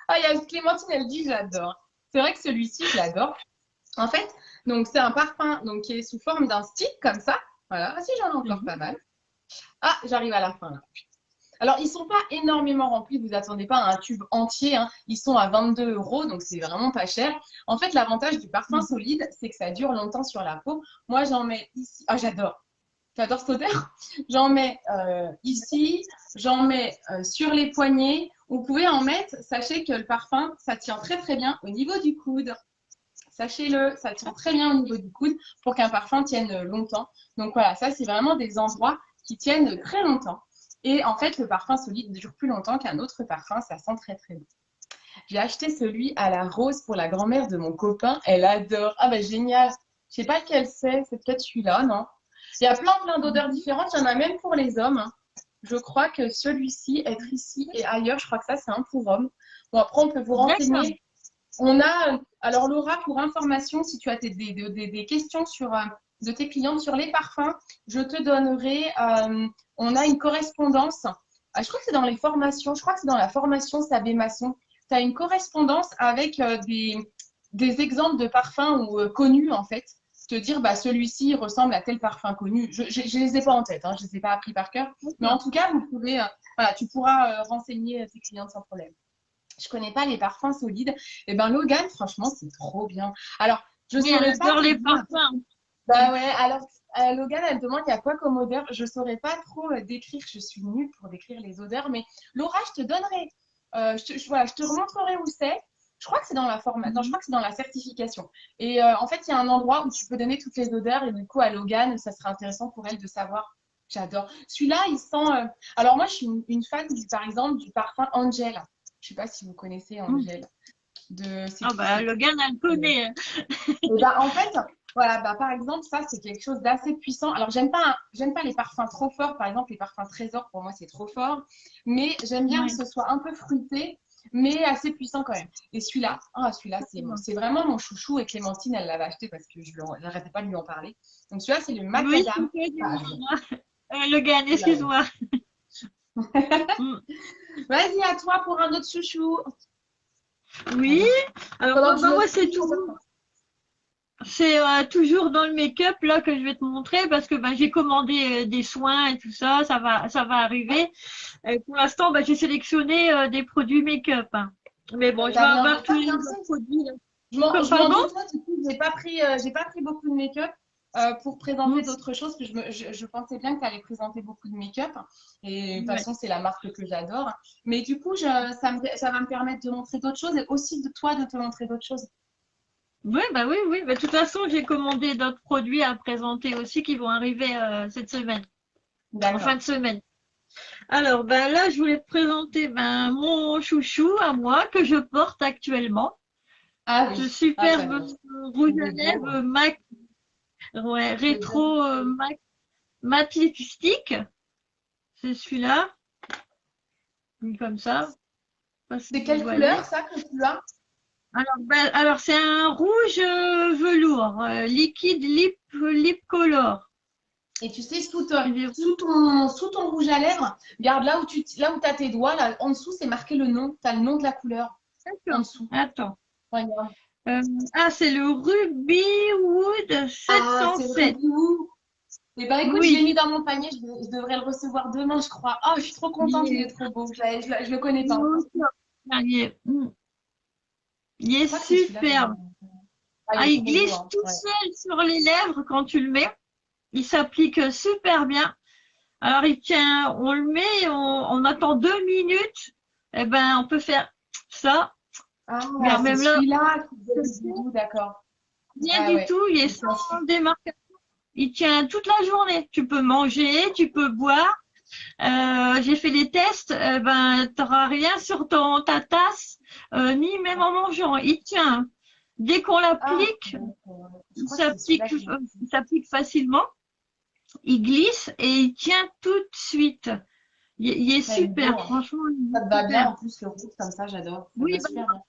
Ah, il y a Clémentine, elle dit j'adore. C'est vrai que celui-ci, je l'adore. En fait, donc c'est un parfum donc, qui est sous forme d'un stick comme ça. Voilà. Ah si, j'en ai encore pas Mhm. mal. Ah, j'arrive à la fin là. Alors, ils sont pas énormément remplis, vous attendez pas à un tube entier, hein. Ils sont à 22 €, donc c'est vraiment pas cher. En fait, l'avantage du parfum Mhm. solide, c'est que ça dure longtemps sur la peau. Moi, j'en mets ici. Ah, j'adore. J'adore cette odeur. J'en mets ici, j'en mets sur les poignets. Vous pouvez en mettre. Sachez que le parfum, ça tient très très bien au niveau du coude. Sachez-le, ça tient très bien au niveau du coude pour qu'un parfum tienne longtemps. Donc voilà, ça c'est vraiment des endroits qui tiennent très longtemps. Et en fait, le parfum solide dure plus longtemps qu'un autre parfum, ça sent très très bon. J'ai acheté celui à la rose pour la grand-mère de mon copain, elle adore. Ah bah génial. Je sais pas lequel c'est peut-être celui-là, non? Il y a plein plein d'odeurs différentes, il y en a même pour les hommes, hein. Je crois que celui-ci, être ici et ailleurs, je crois que ça c'est un pour homme. Bon après on peut vous D'accord. renseigner. On a, alors Laura, pour information, si tu as des questions de tes clientes sur les parfums, je te donnerai, on a une correspondance. Ah, je crois que c'est dans les formations, je crois que c'est dans la formation Sabé Masson. Tu as une correspondance avec des exemples de parfums ou, connus en fait. Te dire, bah, celui-ci ressemble à tel parfum connu. Je ne les ai pas en tête, hein, je ne les ai pas appris par cœur. Mais en D'accord. tout cas, vous pouvez, voilà, tu pourras renseigner tes clientes sans problème. Je connais pas les parfums solides. Et ben Logan, franchement, c'est trop bien. Alors, je Oui, elle saurais pas adore te les dire. parfums. Bah ouais, alors Logan, elle demande il y a quoi comme odeur. Je saurais pas trop décrire. Je suis nulle pour décrire les odeurs, mais Laura, je te donnerai. Voilà, je te remontrerai où c'est. Je crois que c'est dans la forme. Non, je Mhm. crois que c'est dans la certification. Et en fait, il y a un endroit où tu peux donner toutes les odeurs. Et du coup, à Logan, ça serait intéressant pour elle de savoir. J'adore. Celui-là, il sent. Alors moi, je suis une fan par exemple, du parfum Angel. Je sais pas si vous connaissez Mhm. Angel. Ah bah, C'est Logan, elle euh, connaît. et bah, en fait, voilà, bah, par exemple, ça, c'est quelque chose d'assez puissant. Alors, j'aime pas les parfums trop forts. Par exemple, les parfums Trésor, pour moi, c'est trop fort. Mais j'aime bien que Oui, ce soit un peu fruité, mais assez puissant quand même. Et celui-là, ah, celui-là, exactement. c'est vraiment mon chouchou. Et Clémentine, elle l'avait acheté parce que je n'arrêtais pas de lui en parler. Donc, celui-là, c'est le Oui, Macadam c'est Page. moi. Logan, Je l'adore. excuse-moi. Mm. Vas-y, à toi pour un autre chouchou. Oui, Allez. alors Pendant que je bah, me moi, débrouille, c'est toujours dans le make-up là que je vais te montrer parce que bah, j'ai commandé des soins et tout ça, ça va arriver. Pour l'instant, bah, j'ai sélectionné des produits make-up, hein. Mais bon, je vais ça avoir viendrait tous pas les bien autres produits là. Je m'en Pardon? doute, moi, du coup, j'ai pas pris beaucoup de make-up pour présenter Mm. d'autres choses, que je pensais bien que tu allais présenter beaucoup de make-up. Et de toute Ouais. façon, c'est la marque que j'adore. Mais du coup, ça va me permettre de montrer d'autres choses et aussi de toi de te montrer d'autres choses. Oui, bah oui, oui. Mais de toute façon, j'ai commandé d'autres produits à présenter aussi qui vont arriver cette semaine, en fin D'accord. de semaine. Alors, ben là, je voulais te présenter ben, mon chouchou à moi que je porte actuellement. Ah Ce oui, ah, superbe j'adore. rouge Il à est beau, lèvres hein. MAC, ouais, Je veux bien. rétro matte lipstick. C'est celui-là, mis comme ça. Je sais pas si C'est vous quelle couleur, voyez. ça, que tu as? Alors c'est un rouge velours, liquide lip color. Et tu sais, Il est rouge. sous ton rouge à lèvres, regarde là où tu as tes doigts, là, en dessous, c'est marqué le nom. Tu as le nom de la couleur en D'accord. dessous. Attends. Regarde. Euh, c'est le Ruby Wood Ah, c'est le 707. Ruby Woo. Eh ben, écoute, je l'ai Oui. mis dans mon panier. Je devrais le recevoir demain, je crois. Oh, je suis trop contente, il est trop beau. Je le connais pas encore. Il Je est crois que c'est celui-là que je vais. superbe. Ah, il Ah, est il trop beau, glisse hein. tout Ouais. seul sur les lèvres quand tu le mets. Il s'applique super bien. Alors, il tient, on le met, on attend 2 minutes. Eh ben, on peut faire ça. Ah, Regarde, c'est même là, celui-là qui donne du goût, d'accord. rien Ah du ouais. tout. Il est Il tient sans démarcation. Il tient toute la journée. Tu peux manger, tu peux boire. J'ai fait les tests. Ben, t'auras rien sur ta tasse, ni même en mangeant. Il tient. Dès qu'on Ah, l'applique, d'accord. Je crois que c'est celui-là que je vais. il s'applique facilement. Il glisse et il tient tout de suite. Il est Ah, il est beau, super, hein. franchement, il Ça est te va bien super. en plus, le rouge comme ça, j'adore. Ça te Oui, va super bien.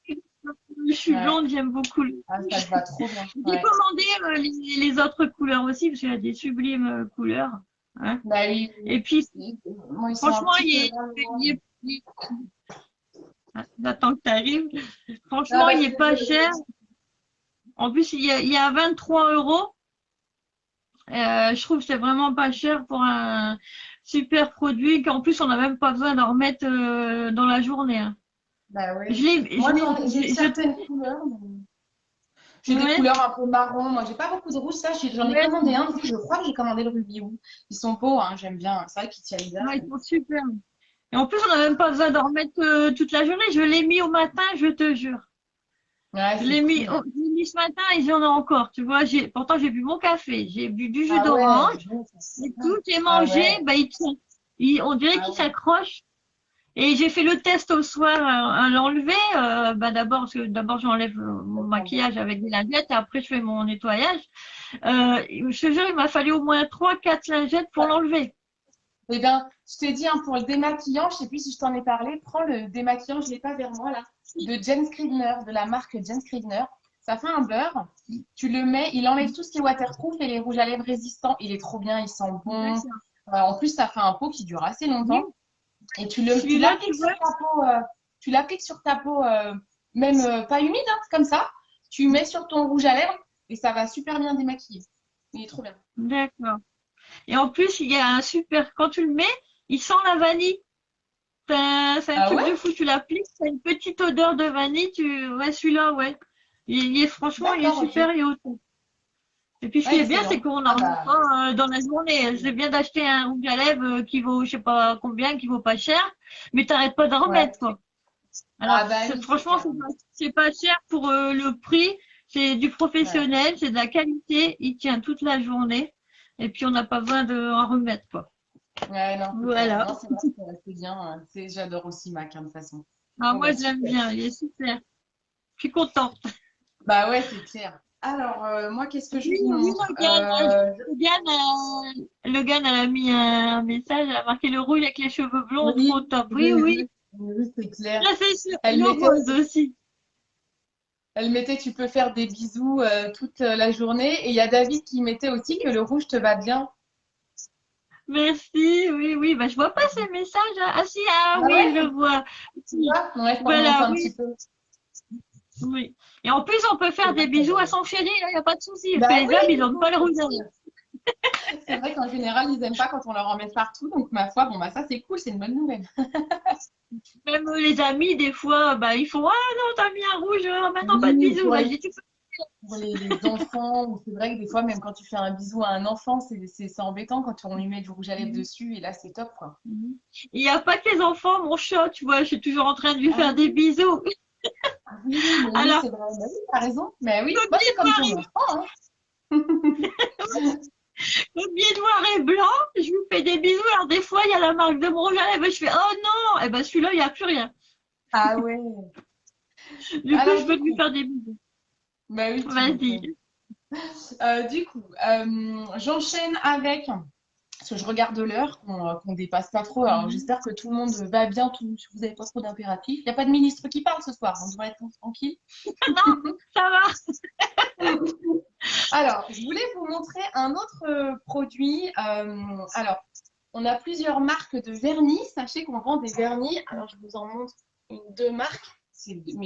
je suis Ouais. blonde, j'aime beaucoup le Ah, ça te rouge. va trop bien. J'ai Ouais. commandé les autres couleurs aussi, parce qu'il y a des sublimes couleurs. Hein. Bah oui, Et puis, oui. Moi, ils sont un franchement, petit peu là, j'attends que tu arrives. ah Franchement, bah, il est pas cher. En plus, il y a 23 euros. Je trouve que c'est vraiment pas cher pour un super produit qu'en plus on n'a même pas besoin d'en remettre dans la journée. Hein. bah Je oui. l'ai, je Moi, l'ai, j'ai je certaines couleurs. J'ai des ouais, couleurs un peu marron. Moi, j'ai pas beaucoup de rouge. Ça, j'en ai ouais, commandé un. Du coup, je crois que j'ai commandé le Ruby Woo. Ils sont beaux, hein. J'aime bien. C'est vrai qu'ils tiennent bien. ouais, ils sont super. Et en plus on n'a même pas besoin d'en remettre toute la journée. Je l'ai mis au matin, je te jure. Ouais, c'est cool, hein. Je l'ai mis ce matin et j'en ai encore. Tu vois, pourtant j'ai bu mon café, j'ai bu du jus Ah ouais, dis d'orange donc, ça, c'est et bien. tout, j'ai Ah mangé, ouais, bah il tient. On dirait ah qu'il ouais. s'accroche. Et j'ai fait le test au soir à l'enlever. Bah d'abord, parce que d'abord j'enlève mon maquillage avec des lingettes et après je fais mon nettoyage. Je te jure, il m'a fallu au moins 3, 4 lingettes pour l'enlever. Eh bien, je t'ai dit, hein, pour le démaquillant, je sais plus si je t'en ai parlé, prends le démaquillant, je l'ai pas vers moi là, de Jens Scrivener, de la marque Jens Scrivener. Ça fait un beurre. Tu le mets, il enlève tout ce qui est waterproof et les rouges à lèvres résistants. Il est trop bien, il sent bon. D'accord. En plus, ça fait un pot qui dure assez Oui, longtemps. Et tu celui-là, tu l'appliques sur vois, ta peau, même pas humide, hein, comme ça. Tu mets sur ton rouge à lèvres et ça va super bien démaquiller. Il est trop bien. d'accord. Et en plus, il y a un super, quand tu le mets, il sent la vanille. C'est un Ah truc ouais? de fou. Tu l'appliques, c'est une petite odeur de vanille. Ouais, celui-là, ouais. Franchement, il est D'accord, ok. super. Il est haut. Et puis, ce qui Ouais, est bien, c'est excellent. qu'on n'en Ah remet bah, pas dans la journée. C'est bien d'acheter un rouge à lèvres qui vaut, je sais pas combien, qui vaut pas cher, mais t'arrêtes pas d'en ouais. remettre, quoi. Alors, Ah bah oui, c'est franchement, clair. c'est pas cher pour le prix. C'est du Ouais. professionnel, c'est de la qualité. Il tient toute la journée. Et puis, on n'a pas besoin de en remettre, quoi. Ouais, non, c'est clair. Voilà. Non, c'est vrai que c'est bien. J'adore aussi Mac, hein, de toute façon. Ah, Bon, moi, bah, je l'aime super. bien. Il est super. Je suis contente. Bah ouais, c'est clair. Alors, moi, qu'est-ce que je Oui, vous oui, montre? Logan, elle a mis un message, elle a marqué le rouge avec les cheveux blonds, trop Oui, top. Oui, j'ai oui. vu. Oui, c'est clair. Là, c'est sûr. Elle Le mettait, rose aussi. elle mettait, tu peux faire des bisous toute la journée. Et il y a David qui mettait aussi que le rouge te va bien. Merci. Oui, oui. Bah, je vois pas ces messages. Hein. Ah, si, ah Ah oui, ouais, je le vois. tu Si. vois? Ouais, je t'en montre Voilà, un oui, petit peu. oui. Et en plus, on peut C'est faire vrai des bisous à son chéri, il n'y a pas de souci. Parce que bah les oui, hommes, ils n'ont pas le rouge à lèvres. c'est vrai qu'en général, ils n'aiment pas quand on leur en met partout. Donc, ma foi, bon, bah ça, c'est cool, c'est une bonne nouvelle. Même les amis, des fois, bah, ils font, ah non, t'as mis un rouge, maintenant pas de Oui, ou bisous. pour Bah, je les, dis, tu peux. pour les enfants, ou c'est vrai que des fois, même quand tu fais un bisou à un enfant, c'est embêtant quand on lui met du rouge à lèvres dessus. Et là, c'est top, quoi. Mhm. Il n'y a pas que les enfants, mon chat, tu vois, je suis toujours en train de lui Ah faire des oui, bisous. ah oui, mais oui, Alors, c'est vrai. Bah oui, t'as raison. Mais oui, bah, copier c'est comme noir ton et, enfant, hein. copier noir et blanc, je lui fais des bisous. Alors, des fois, il y a la marque de mon rouge à lèvres, je fais, oh non, et ben celui-là, il n'y a plus rien. Ah ouais. Du coup, Alors, je peux du lui coup, faire des bisous. Bah oui, tu m'étonnes. Vas-y. Du coup, j'enchaîne avec, parce que je regarde l'heure, qu'on dépasse pas trop. Alors Mhm. j'espère que tout le monde va bien, vous n'avez pas trop d'impératifs. Il n'y a pas de ministre qui parle ce soir, on devrait être tranquille. Non, ça va. Alors, je voulais vous montrer un autre produit. Alors, on a plusieurs marques de vernis. Sachez qu'on vend des vernis. Alors, je vous en montre deux marques. C'est Mhm.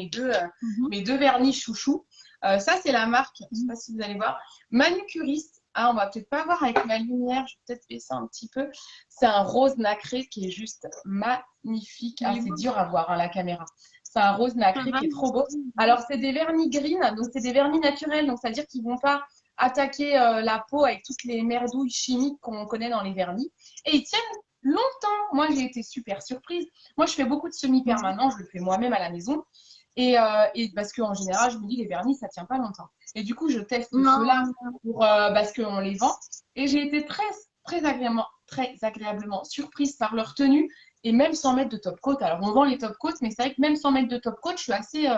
mes deux vernis chouchous. Ça, c'est la marque, je ne sais pas si vous allez voir, Manucuriste. Ah, on va peut-être pas voir avec ma lumière. Je vais peut-être baisser un petit peu. C'est un rose nacré qui est juste magnifique. Ah, Il est c'est beau, dur à voir, hein, la caméra. C'est un rose ça nacré va. qui est trop beau. Alors, c'est des vernis green, donc c'est des vernis naturels. Donc, c'est-à-dire qu'ils ne vont pas attaquer la peau avec toutes les merdouilles chimiques qu'on connaît dans les vernis. Et ils tiennent longtemps. Moi, j'ai été super surprise. Moi, je fais beaucoup de semi-permanent. Je le fais moi-même à la maison. Et parce qu'en général, je me dis, les vernis, ça tient pas longtemps. Et du coup, je teste ceux-là Non, parce qu'on les vend. Et j'ai été très agréablement surprise par leur tenue. Et même sans mettre de top coat. Alors, on vend les top coats, mais c'est vrai que même sans mettre de top coat, je suis assez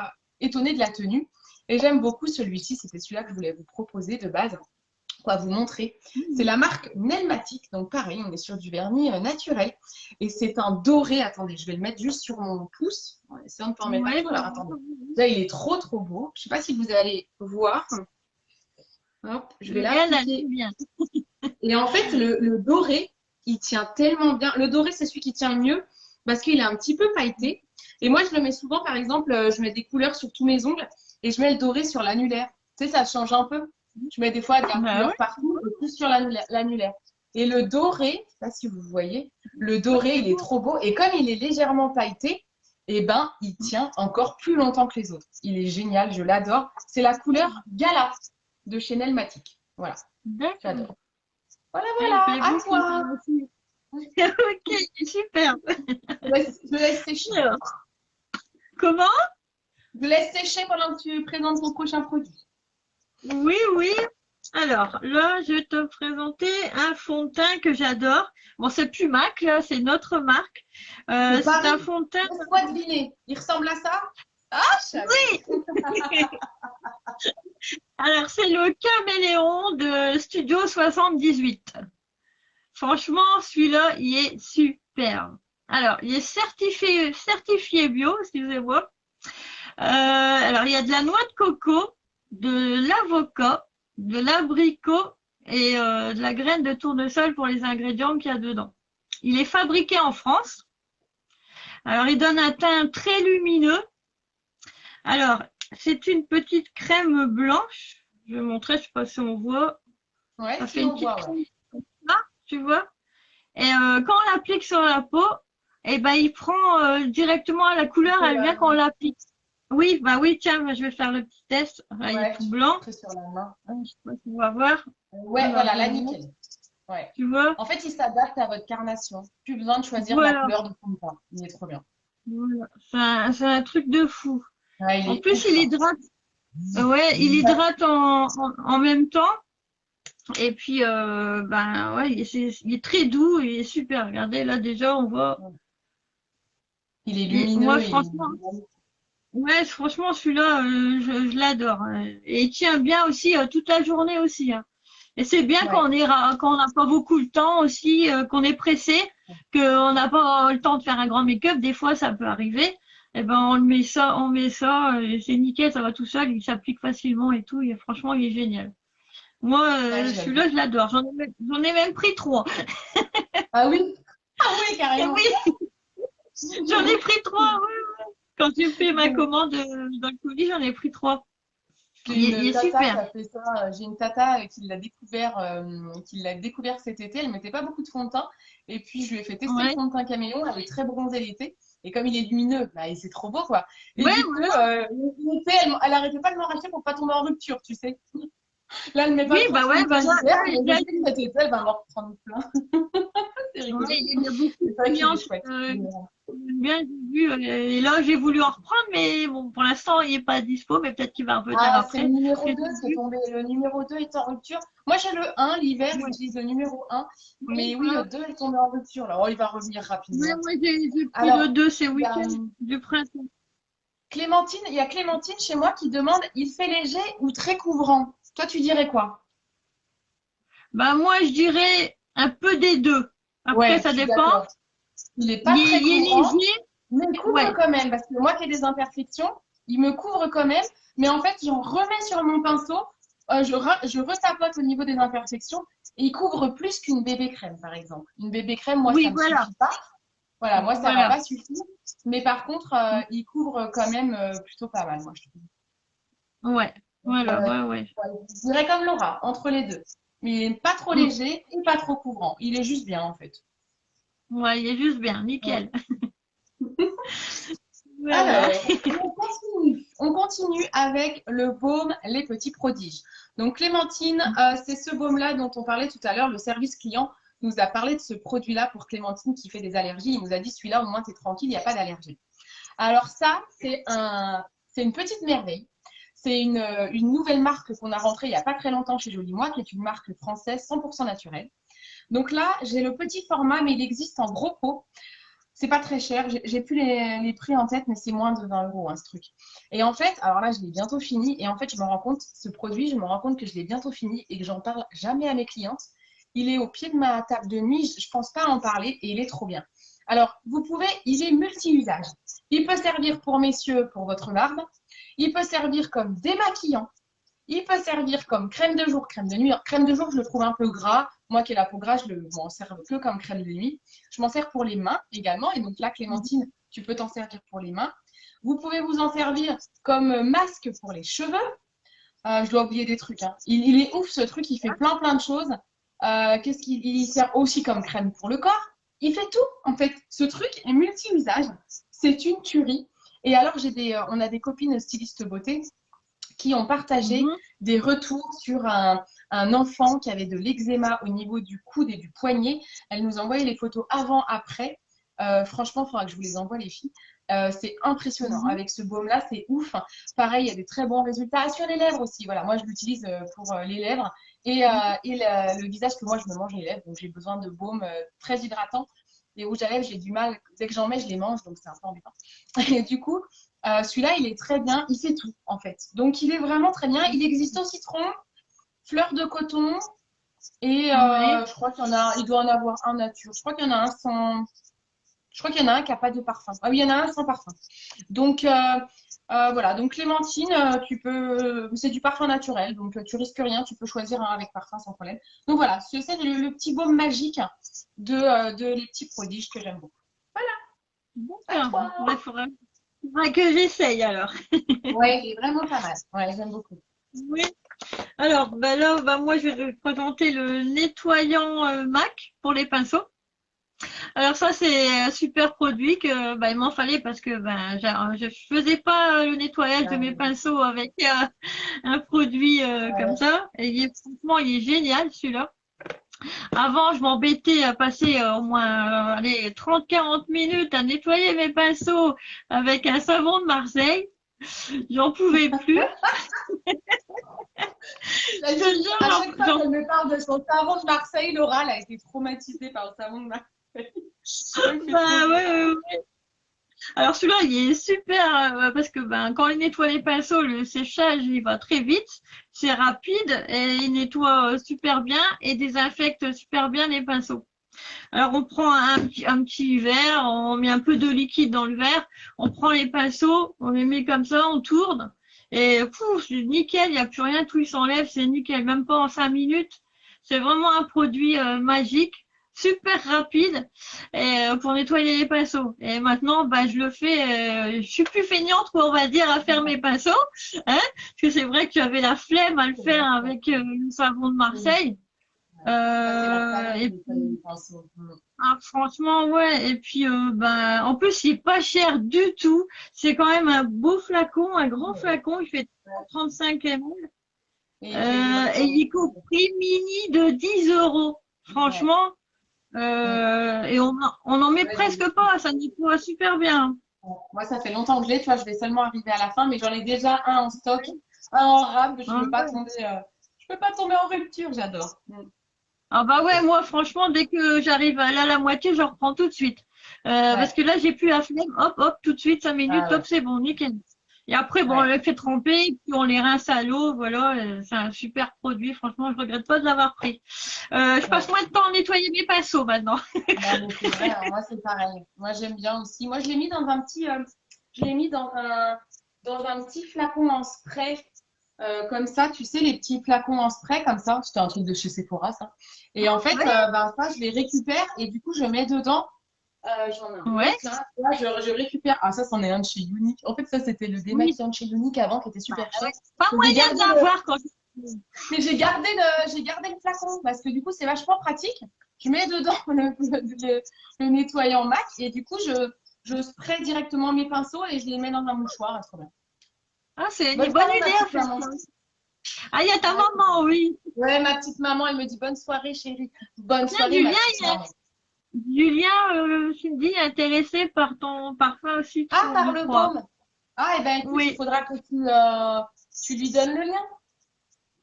étonnée de la tenue. Et j'aime beaucoup celui-ci. C'était celui-là que je voulais vous proposer de base, quoi vous montrer. C'est la marque Nelmatic. Donc, pareil, on est sur du vernis naturel. Et c'est un doré. Attendez, je vais le mettre juste sur mon pouce. On va essayer de ne pas en mettre ouais, partout. Alors, attendez. Là, il est trop, trop beau. Je ne sais pas si vous allez voir. Hop, je vais elle, elle l'appliquer. est bien. Et en fait, le doré, il tient tellement bien. Le doré, c'est celui qui tient le mieux parce qu'il est un petit peu pailleté. Et moi, je le mets souvent, par exemple, je mets des couleurs sur tous mes ongles et je mets le doré sur l'annulaire. Tu sais, ça change un peu. Je mets des fois de la Bah couleur ouais. partout et plus sur l'annulaire. Et le doré, je ne sais pas si vous voyez, le doré, il est trop beau. Et comme il est légèrement pailleté, eh ben, il tient encore plus longtemps que les autres. Il est génial, je l'adore. C'est la couleur Gala de chez Nelmatic. Voilà, D'accord. j'adore. Voilà, Il me voilà, plaît à beaucoup, ça toi. aussi. Ok, super. Je laisse sécher. Alors, comment? Je laisse sécher pendant que tu présentes ton prochain produit. Oui, oui. Alors, là, je vais te présenter un fond de teint que j'adore. Bon, c'est plus MAC, là, c'est notre marque. De C'est un Paris, fond de teint. laisse-moi deviner. Il ressemble à ça? Ah, je savais. Alors, c'est le Caméléon de Studio 78. Franchement, celui-là, il est superbe. Alors, il est certifié bio, excusez-moi. Alors, il y a de la noix de coco, de l'avocat, de l'abricot et de la graine de tournesol pour les ingrédients qu'il y a dedans. Il est fabriqué en France. Alors, il donne un teint très lumineux. Alors, c'est une petite crème blanche. Je vais montrer, je sais pas si on voit. Ouais, Ça fait si une on petite voit, ouais. crème là, tu vois. Et quand on l'applique sur la peau, eh ben, il prend directement la Tu couleur, peux, elle vient quand on l'applique. Oui, bah oui, tiens, je vais faire le petit test. Là, il est ouais, tout tu peux blanc. montrer sur la main. Je sais pas si on va voir. Ouais, Alors, voilà, je là, monte, nickel. Ouais. tu vois. En fait, il s'adapte à votre carnation. Plus besoin de choisir la Voilà. couleur de fond de teint. Il est trop bien. Voilà. C'est un truc de fou. Ouais, il En est plus, ouf, il hein. hydrate. Ouais, il hydrate en même temps. Et puis, ben ouais, il est très doux, il est super. Regardez, là déjà, on voit. Il est Et moi, lumineux, il franchement, ouais, franchement, celui-là, je l'adore. Et il tient bien aussi toute la journée aussi, hein. Et c'est bien ouais. quand on n'a pas beaucoup le temps aussi, qu'on est pressé, qu'on n'a pas le temps de faire un grand make-up. Des fois, ça peut arriver. Et ben, on met ça, et c'est nickel, ça va tout seul, il s'applique facilement et tout. Et franchement, il est génial. Moi, Ouais, je celui-là, l'adore. je l'adore. J'en ai même pris trois. Ah oui? Ah oui, Et carrément. oui, j'en ai pris trois. Oui. Quand j'ai fait ma commande dans le colis, j'en ai pris trois. J'ai Il une est tata qui super. a fait ça. J'ai une tata qui l'a découvert cet été. Elle mettait pas beaucoup de fond de teint. Et puis, je lui ai fait tester le Ouais. fond de teint caméléon. Elle est très bronzée l'été. Et comme il est lumineux, bah, c'est trop beau, quoi. Et Ouais, du coup, voilà. l'été, elle arrêtait pas de m'en racheter pour pas tomber en rupture, tu sais. Là, elle met Oui, pas trop de bah fond ouais, de bah teint l'hiver, là, mais je sais que cet été, elle va m'en reprendre plein. C'est rigolo. ouais, il y a beaucoup C'est de vrai qu'il clients est chouette. qui aiment bien, j'ai vu, et là, j'ai voulu en reprendre, mais bon, pour l'instant, il n'est pas dispo, mais peut-être qu'il va revenir Ah, c'est le après. numéro J'ai 2 qui est vu. tombé. Le numéro 2 est en rupture. Moi, j'ai le 1 l'hiver, Ouais, j'utilise le numéro 1. oui, Mais oui, le voilà. 2 est tombé en rupture. Là. Oh, il va revenir Ouais, rapidement. moi, j'ai pris le Alors, 2 ces il y a, week-ends du printemps. Clémentine, il y a Clémentine chez moi qui demande, il fait léger ou très couvrant? Toi, tu dirais quoi? Bah, moi, je dirais un peu des deux. Après, Ouais, ça je suis dépend. d'accord. Il n'est pas très Il est couvrant, léger. mais il couvre Ouais. quand même, parce que moi qui ai des imperfections, il me couvre quand même, mais en fait, j'en remets sur mon pinceau, je retapote au niveau des imperfections, et il couvre plus qu'une bébé crème, par exemple. Une bébé crème, moi, ça Oui, ne me voilà. suffit pas. Voilà, moi, ça va Voilà. pas suffire, mais par contre, il couvre quand même plutôt pas mal, moi, je trouve. Ouais. Donc, Voilà. Ouais, ouais. ouais, je dirais comme Laura, entre les deux. Mais il n'est pas trop Mm. léger et pas trop couvrant. Il est juste bien, en fait. Ouais, il est juste bien. Ouais. Nickel. Voilà. Alors, on continue avec le baume Les Petits Prodiges. Donc, Clémentine, c'est ce baume-là dont on parlait tout à l'heure. Le service client nous a parlé de ce produit-là pour Clémentine qui fait des allergies. Il nous a dit, celui-là, au moins, t'es tranquille, il n'y a pas d'allergie. Alors ça, c'est une petite merveille. C'est une nouvelle marque qu'on a rentrée il n'y a pas très longtemps chez Jolie Moi, qui est une marque française 100% naturelle. Donc là, j'ai le petit format, mais il existe en gros pot. C'est pas très cher. J'ai plus les prix en tête, mais c'est moins de 20 euros, hein, ce truc. Et en fait, alors là, je l'ai bientôt fini. Et en fait, je me rends compte, ce produit, je me rends compte que je l'ai bientôt fini et que j'en parle jamais à mes clientes. Il est au pied de ma table de nuit. Je pense pas en parler et il est trop bien. Alors, il est multi-usage. Il peut servir pour messieurs, pour votre barbe. Il peut servir comme démaquillant. Il peut servir comme crème de jour, crème de nuit. Alors, crème de jour, je le trouve un peu gras. Moi qui ai la peau grasse, je m'en sers que comme crème de nuit. Je m'en sers pour les mains également. Et donc là, Clémentine, tu peux t'en servir pour les mains. Vous pouvez vous en servir comme masque pour les cheveux. Je dois oublier des trucs, hein. Il est ouf ce truc, il fait plein plein de choses. Qu'est-ce qu'il il sert aussi comme crème pour le corps? Il fait tout en fait. Ce truc est multi-usage. C'est une tuerie. Et alors on a des copines stylistes beauté qui ont partagé Mhm. des retours sur un enfant qui avait de l'eczéma au niveau du coude et du poignet. Elle nous envoyait les photos avant-après. Franchement, il faudra que je vous les envoie, les filles. C'est impressionnant. Mhm. Avec ce baume-là, c'est ouf. Pareil, il y a des très bons résultats. Sur les lèvres aussi. Voilà, moi, je l'utilise pour les lèvres et le visage, que moi, je me mange les lèvres. Donc, j'ai besoin de baume très hydratant. Les rouges à lèvres, j'ai du mal. Dès que j'en mets, je les mange. Donc, c'est un peu embêtant. Et du coup, celui-là, il est très bien. Il fait tout, en fait. Donc, il est vraiment très bien. Il existe au citron, fleur de coton. Et Ouais. je crois il doit en avoir un nature. Je crois qu'il y en a un sans, je crois qu'il y en a un qui n'a pas de parfum. Ah oui, il y en a un sans parfum. Donc, voilà. Donc, Clémentine, c'est du parfum naturel. Donc, tu risques rien. Tu peux choisir un avec parfum sans problème. Donc, voilà. C'est le petit baume magique de les petits prodiges que j'aime beaucoup. À D'accord. toi. Il faudrait que j'essaye alors. Ouais, il est vraiment pas mal. Ouais, j'aime beaucoup. Oui. Alors, bah là, bah moi, je vais te présenter le nettoyant MAC pour les pinceaux. Alors ça, c'est un super produit que bah, il m'en fallait parce que ben je faisais pas le nettoyage de mes pinceaux avec un produit comme Ouais. ça. Et franchement, il est génial celui-là. Avant, je m'embêtais à passer au moins allez, 30-40 minutes à nettoyer mes pinceaux avec un savon de Marseille. J'en pouvais plus. Je te À jure, chaque fois qu'elle me parle de son savon de Marseille, Laura, elle a été traumatisée par le savon de Marseille. Ça me fait trop bah, rire. ouais, ouais, ouais. Alors celui-là, il est super parce que ben quand il nettoie les pinceaux, le séchage il va très vite, c'est rapide et il nettoie super bien et désinfecte super bien les pinceaux. Alors on prend un petit verre, on met un peu de liquide dans le verre, on prend les pinceaux, on les met comme ça, on tourne et pouf, c'est nickel, il n'y a plus rien, tout il s'enlève, c'est nickel, même pas en 5 minutes. C'est vraiment un produit magique, super rapide pour nettoyer les pinceaux. Et maintenant, bah, je le fais, je suis plus feignante, quoi, on va dire, à faire mes pinceaux, hein, parce que c'est vrai que j'avais la flemme à le faire avec le savon de Oui, Marseille. ouais. Ça, c'est la famille Et qui nettoie puis, les pinceaux. ah, franchement, ouais. Et puis, ben, en plus, il est pas cher du tout. C'est quand même un beau flacon, un grand Ouais. flacon. Il fait Ouais. 35 ml. Et il fait, ouais, Et il est au prix mini de 10 euros. ouais. Franchement, Mm. et on en met Ouais, j'ai presque vu. pas. Ça nettoie super bien. Moi, ça fait longtemps que je l'ai, tu vois, je vais seulement arriver à la fin, mais j'en ai déjà un en stock, un en rab, Ah, ouais. je veux pas tomber en rupture, j'adore. Ah bah ouais, moi, franchement, dès que j'arrive à la moitié, je reprends tout de suite. Parce Ouais. que là, j'ai plus la flemme. Hop, hop, tout de suite, 5 minutes, Ah ouais. hop, c'est bon, nickel. Et après, bon, on Ouais. les fait tremper, puis on les rince à l'eau. Voilà, c'est un super produit. Franchement, je regrette pas de l'avoir pris. Je passe Ouais. moins de temps à nettoyer mes pinceaux maintenant. Non, mais c'est vrai, hein, moi c'est pareil. Moi j'aime bien aussi. Moi je l'ai mis dans un petit, je l'ai mis dans un petit flacon en spray. Comme ça, tu sais, les petits flacons en spray comme ça. C'était un truc de chez Sephora, ça. Et en fait, Ouais, ben, ça, je les récupère et du coup, je mets dedans. J'en ai un ouais, autre là. Là, je récupère. Ah, ça, c'en est un de chez Unique. En fait, ça, c'était le oui. démaquillant de chez Unique avant qui était Bah, super ouais. cher. Pas Mais j'ai moyen gardé le, d'avoir quand mais j'ai gardé le flacon parce que du coup, c'est vachement pratique. Je mets dedans le nettoyant MAC et du coup, je spray directement mes pinceaux et je les mets dans un mouchoir. C'est trop bien. Ah, c'est une Bonne bonne soirée, ma idée à petite faire maman. ça. Ah, il y a ta Ouais, c'est ça. maman, oui. Ouais, ma petite maman, elle me dit bonne soirée, chérie. Bonne Tiens, soirée, ma petite maman. Julien, Cindy est intéressé par ton parfum au Ah, citron, par je le crois. baume. Ah, eh ben écoute, il Oui, faudra que tu lui donnes le lien.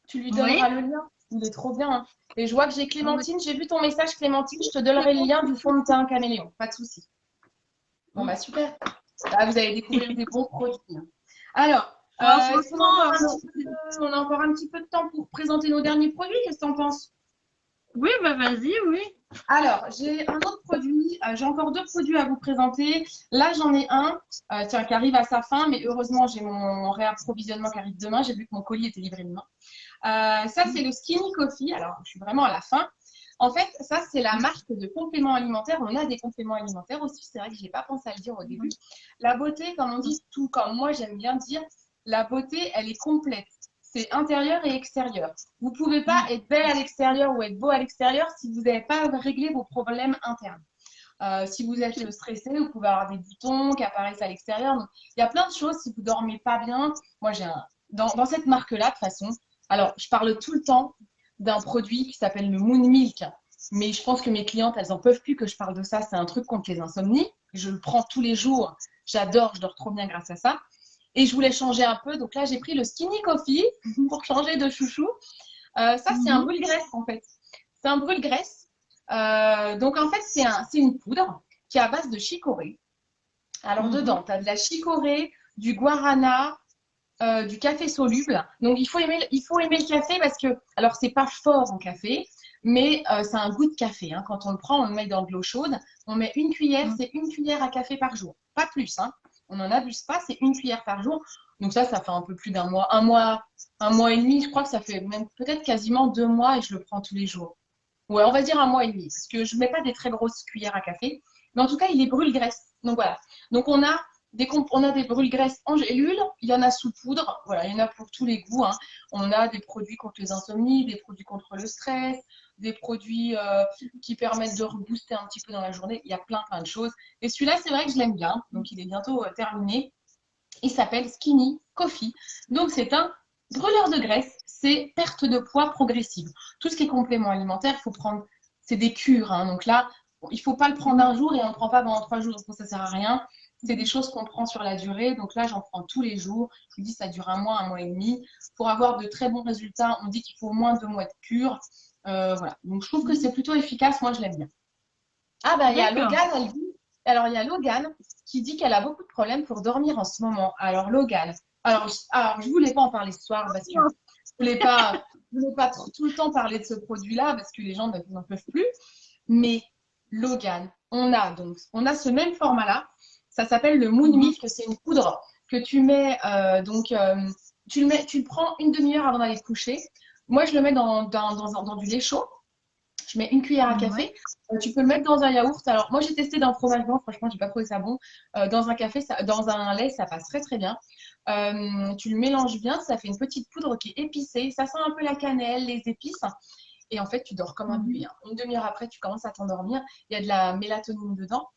Tu lui oui. donneras le lien. Il est trop bien, hein. Et je vois que j'ai Non, mais Clémentine. J'ai vu ton message, Clémentine. Je te c'est donnerai le bon. lien du fond de teint caméléon. Pas de souci. Bon, Mm. bah super. Là, vous allez découvrir des bons produits, hein. Alors, Ah, est-ce qu'on a encore franchement, un petit peu, on a encore un petit peu de temps pour présenter nos derniers produits? Qu'est-ce que tu en penses? oui, bah vas-y, oui. Alors, j'ai un autre produit. J'ai encore deux produits à vous présenter. Là, j'en ai un tiens, qui arrive à sa fin, mais heureusement, j'ai mon réapprovisionnement qui arrive demain. J'ai vu que mon colis était livré demain. Ça, c'est le Skinny Coffee. Alors, je suis vraiment à la fin. En fait, ça, c'est la marque de compléments alimentaires. On a des compléments alimentaires aussi. C'est vrai que je n'ai pas pensé à le dire au début. La beauté, comme on dit, tout comme moi, j'aime bien dire, la beauté, elle est complète. C'est intérieur et extérieur. Vous ne pouvez pas être belle à l'extérieur ou être beau à l'extérieur si vous n'avez pas réglé vos problèmes internes. Si vous êtes stressé, vous pouvez avoir des boutons qui apparaissent à l'extérieur. Donc, il y a plein de choses. Si vous dormez pas bien, moi j'ai un dans cette marque-là de toute façon. Alors, je parle tout le temps d'un produit qui s'appelle le Moon Milk, mais je pense que mes clientes, elles en peuvent plus que je parle de ça. C'est un truc contre les insomnies. Je le prends tous les jours. J'adore, je dors trop bien grâce à ça. Et je voulais changer un peu. Donc là, j'ai pris le Skinny Coffee pour changer de chouchou. Ça, c'est un Mhm. brûle-graisse en fait. C'est un brûle-graisse. Donc en fait, c'est une poudre qui est à base de chicorée. Alors Mhm. dedans, tu as de la chicorée, du guarana, du café soluble. Donc il faut aimer le café parce que, alors c'est pas fort en café, mais ça a un goût de café, hein. Quand on le prend, on le met dans de l'eau chaude. On met une cuillère, c'est une cuillère à café par jour. Pas plus, hein. On n'en abuse pas, c'est une cuillère par jour. Donc ça fait un peu plus d'un mois. Un mois et demi, je crois que ça fait même peut-être quasiment 2 mois et je le prends tous les jours. Ouais, on va dire un mois et demi, parce que je ne mets pas des très grosses cuillères à café. Mais en tout cas, il est brûle-graisse. Donc voilà. Donc on a des brûle-graisses en gélule, il y en a sous poudre, voilà, il y en a pour tous les goûts, hein. On a des produits contre les insomnies, des produits contre le stress, des produits qui permettent de rebooster un petit peu dans la journée. Il y a plein de choses. Et celui-là, c'est vrai que je l'aime bien. Donc il est bientôt terminé. Il s'appelle Skinny Coffee. Donc, c'est un brûleur de graisse. C'est perte de poids progressive. Tout ce qui est complément alimentaire, il faut prendre. C'est des cures, hein. Donc là, il ne faut pas le prendre un jour et on ne le prend pas pendant 3 jours. Donc, ça ne sert à rien. C'est des choses qu'on prend sur la durée. Donc là, j'en prends tous les jours. Je vous dis, ça dure un mois et demi. Pour avoir de très bons résultats, on dit qu'il faut au moins 2 mois de cure. Voilà. Donc, je trouve que c'est plutôt efficace. Moi, je l'aime bien. Ah bah il y a D'accord. Logan, elle dit. Alors il y a Logan qui dit qu'elle a beaucoup de problèmes pour dormir en ce moment. Alors Logan, alors je voulais pas en parler ce soir parce que je voulais pas tout le temps parler de ce produit-là parce que les gens n'en peuvent plus. Mais Logan, on a ce même format-là. Ça s'appelle le Moon Mhm. Milk, c'est une poudre que tu mets tu le prends une demi-heure avant d'aller te coucher. Moi je le mets dans du lait chaud. Je mets une cuillère à Ouais. café. Tu peux le mettre dans un yaourt. Alors, moi, j'ai testé dans le fromage blanc. Franchement, j'ai pas trouvé ça bon. Dans un café, dans un lait, ça passe très, très bien. Tu le mélanges bien. Ça fait une petite poudre qui est épicée. Ça sent un peu la cannelle, les épices. Et en fait, tu dors comme un Mhm. bébé, hein. Une demi-heure après, tu commences à t'endormir. Il y a de la mélatonine dedans.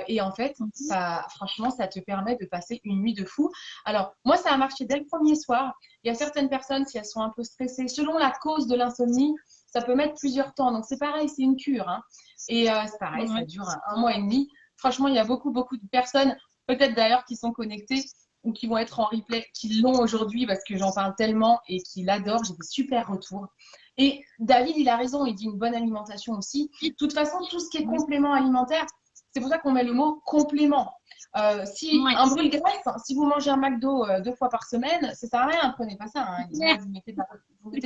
Et en fait, Mhm. franchement, ça te permet de passer une nuit de fou. Alors, moi, ça a marché dès le premier soir. Il y a certaines personnes, si elles sont un peu stressées, selon la cause de l'insomnie, ça peut mettre plusieurs temps. Donc, c'est pareil, c'est une cure, hein. Et c'est pareil, ça Ouais. dure un mois et demi. Franchement, il y a beaucoup de personnes, peut-être d'ailleurs, qui sont connectées ou qui vont être en replay, qui l'ont aujourd'hui parce que j'en parle tellement et qui l'adorent. J'ai des super retours. Et David, il a raison, il dit une bonne alimentation aussi. De toute façon, tout ce qui est Ouais. complément alimentaire, C'est pour ça qu'on met le mot complément. Si Ouais. un brûle-graisse, si vous mangez un McDo 2 fois par semaine, ça sert à rien, prenez pas ça. Hein. Là, vous mettez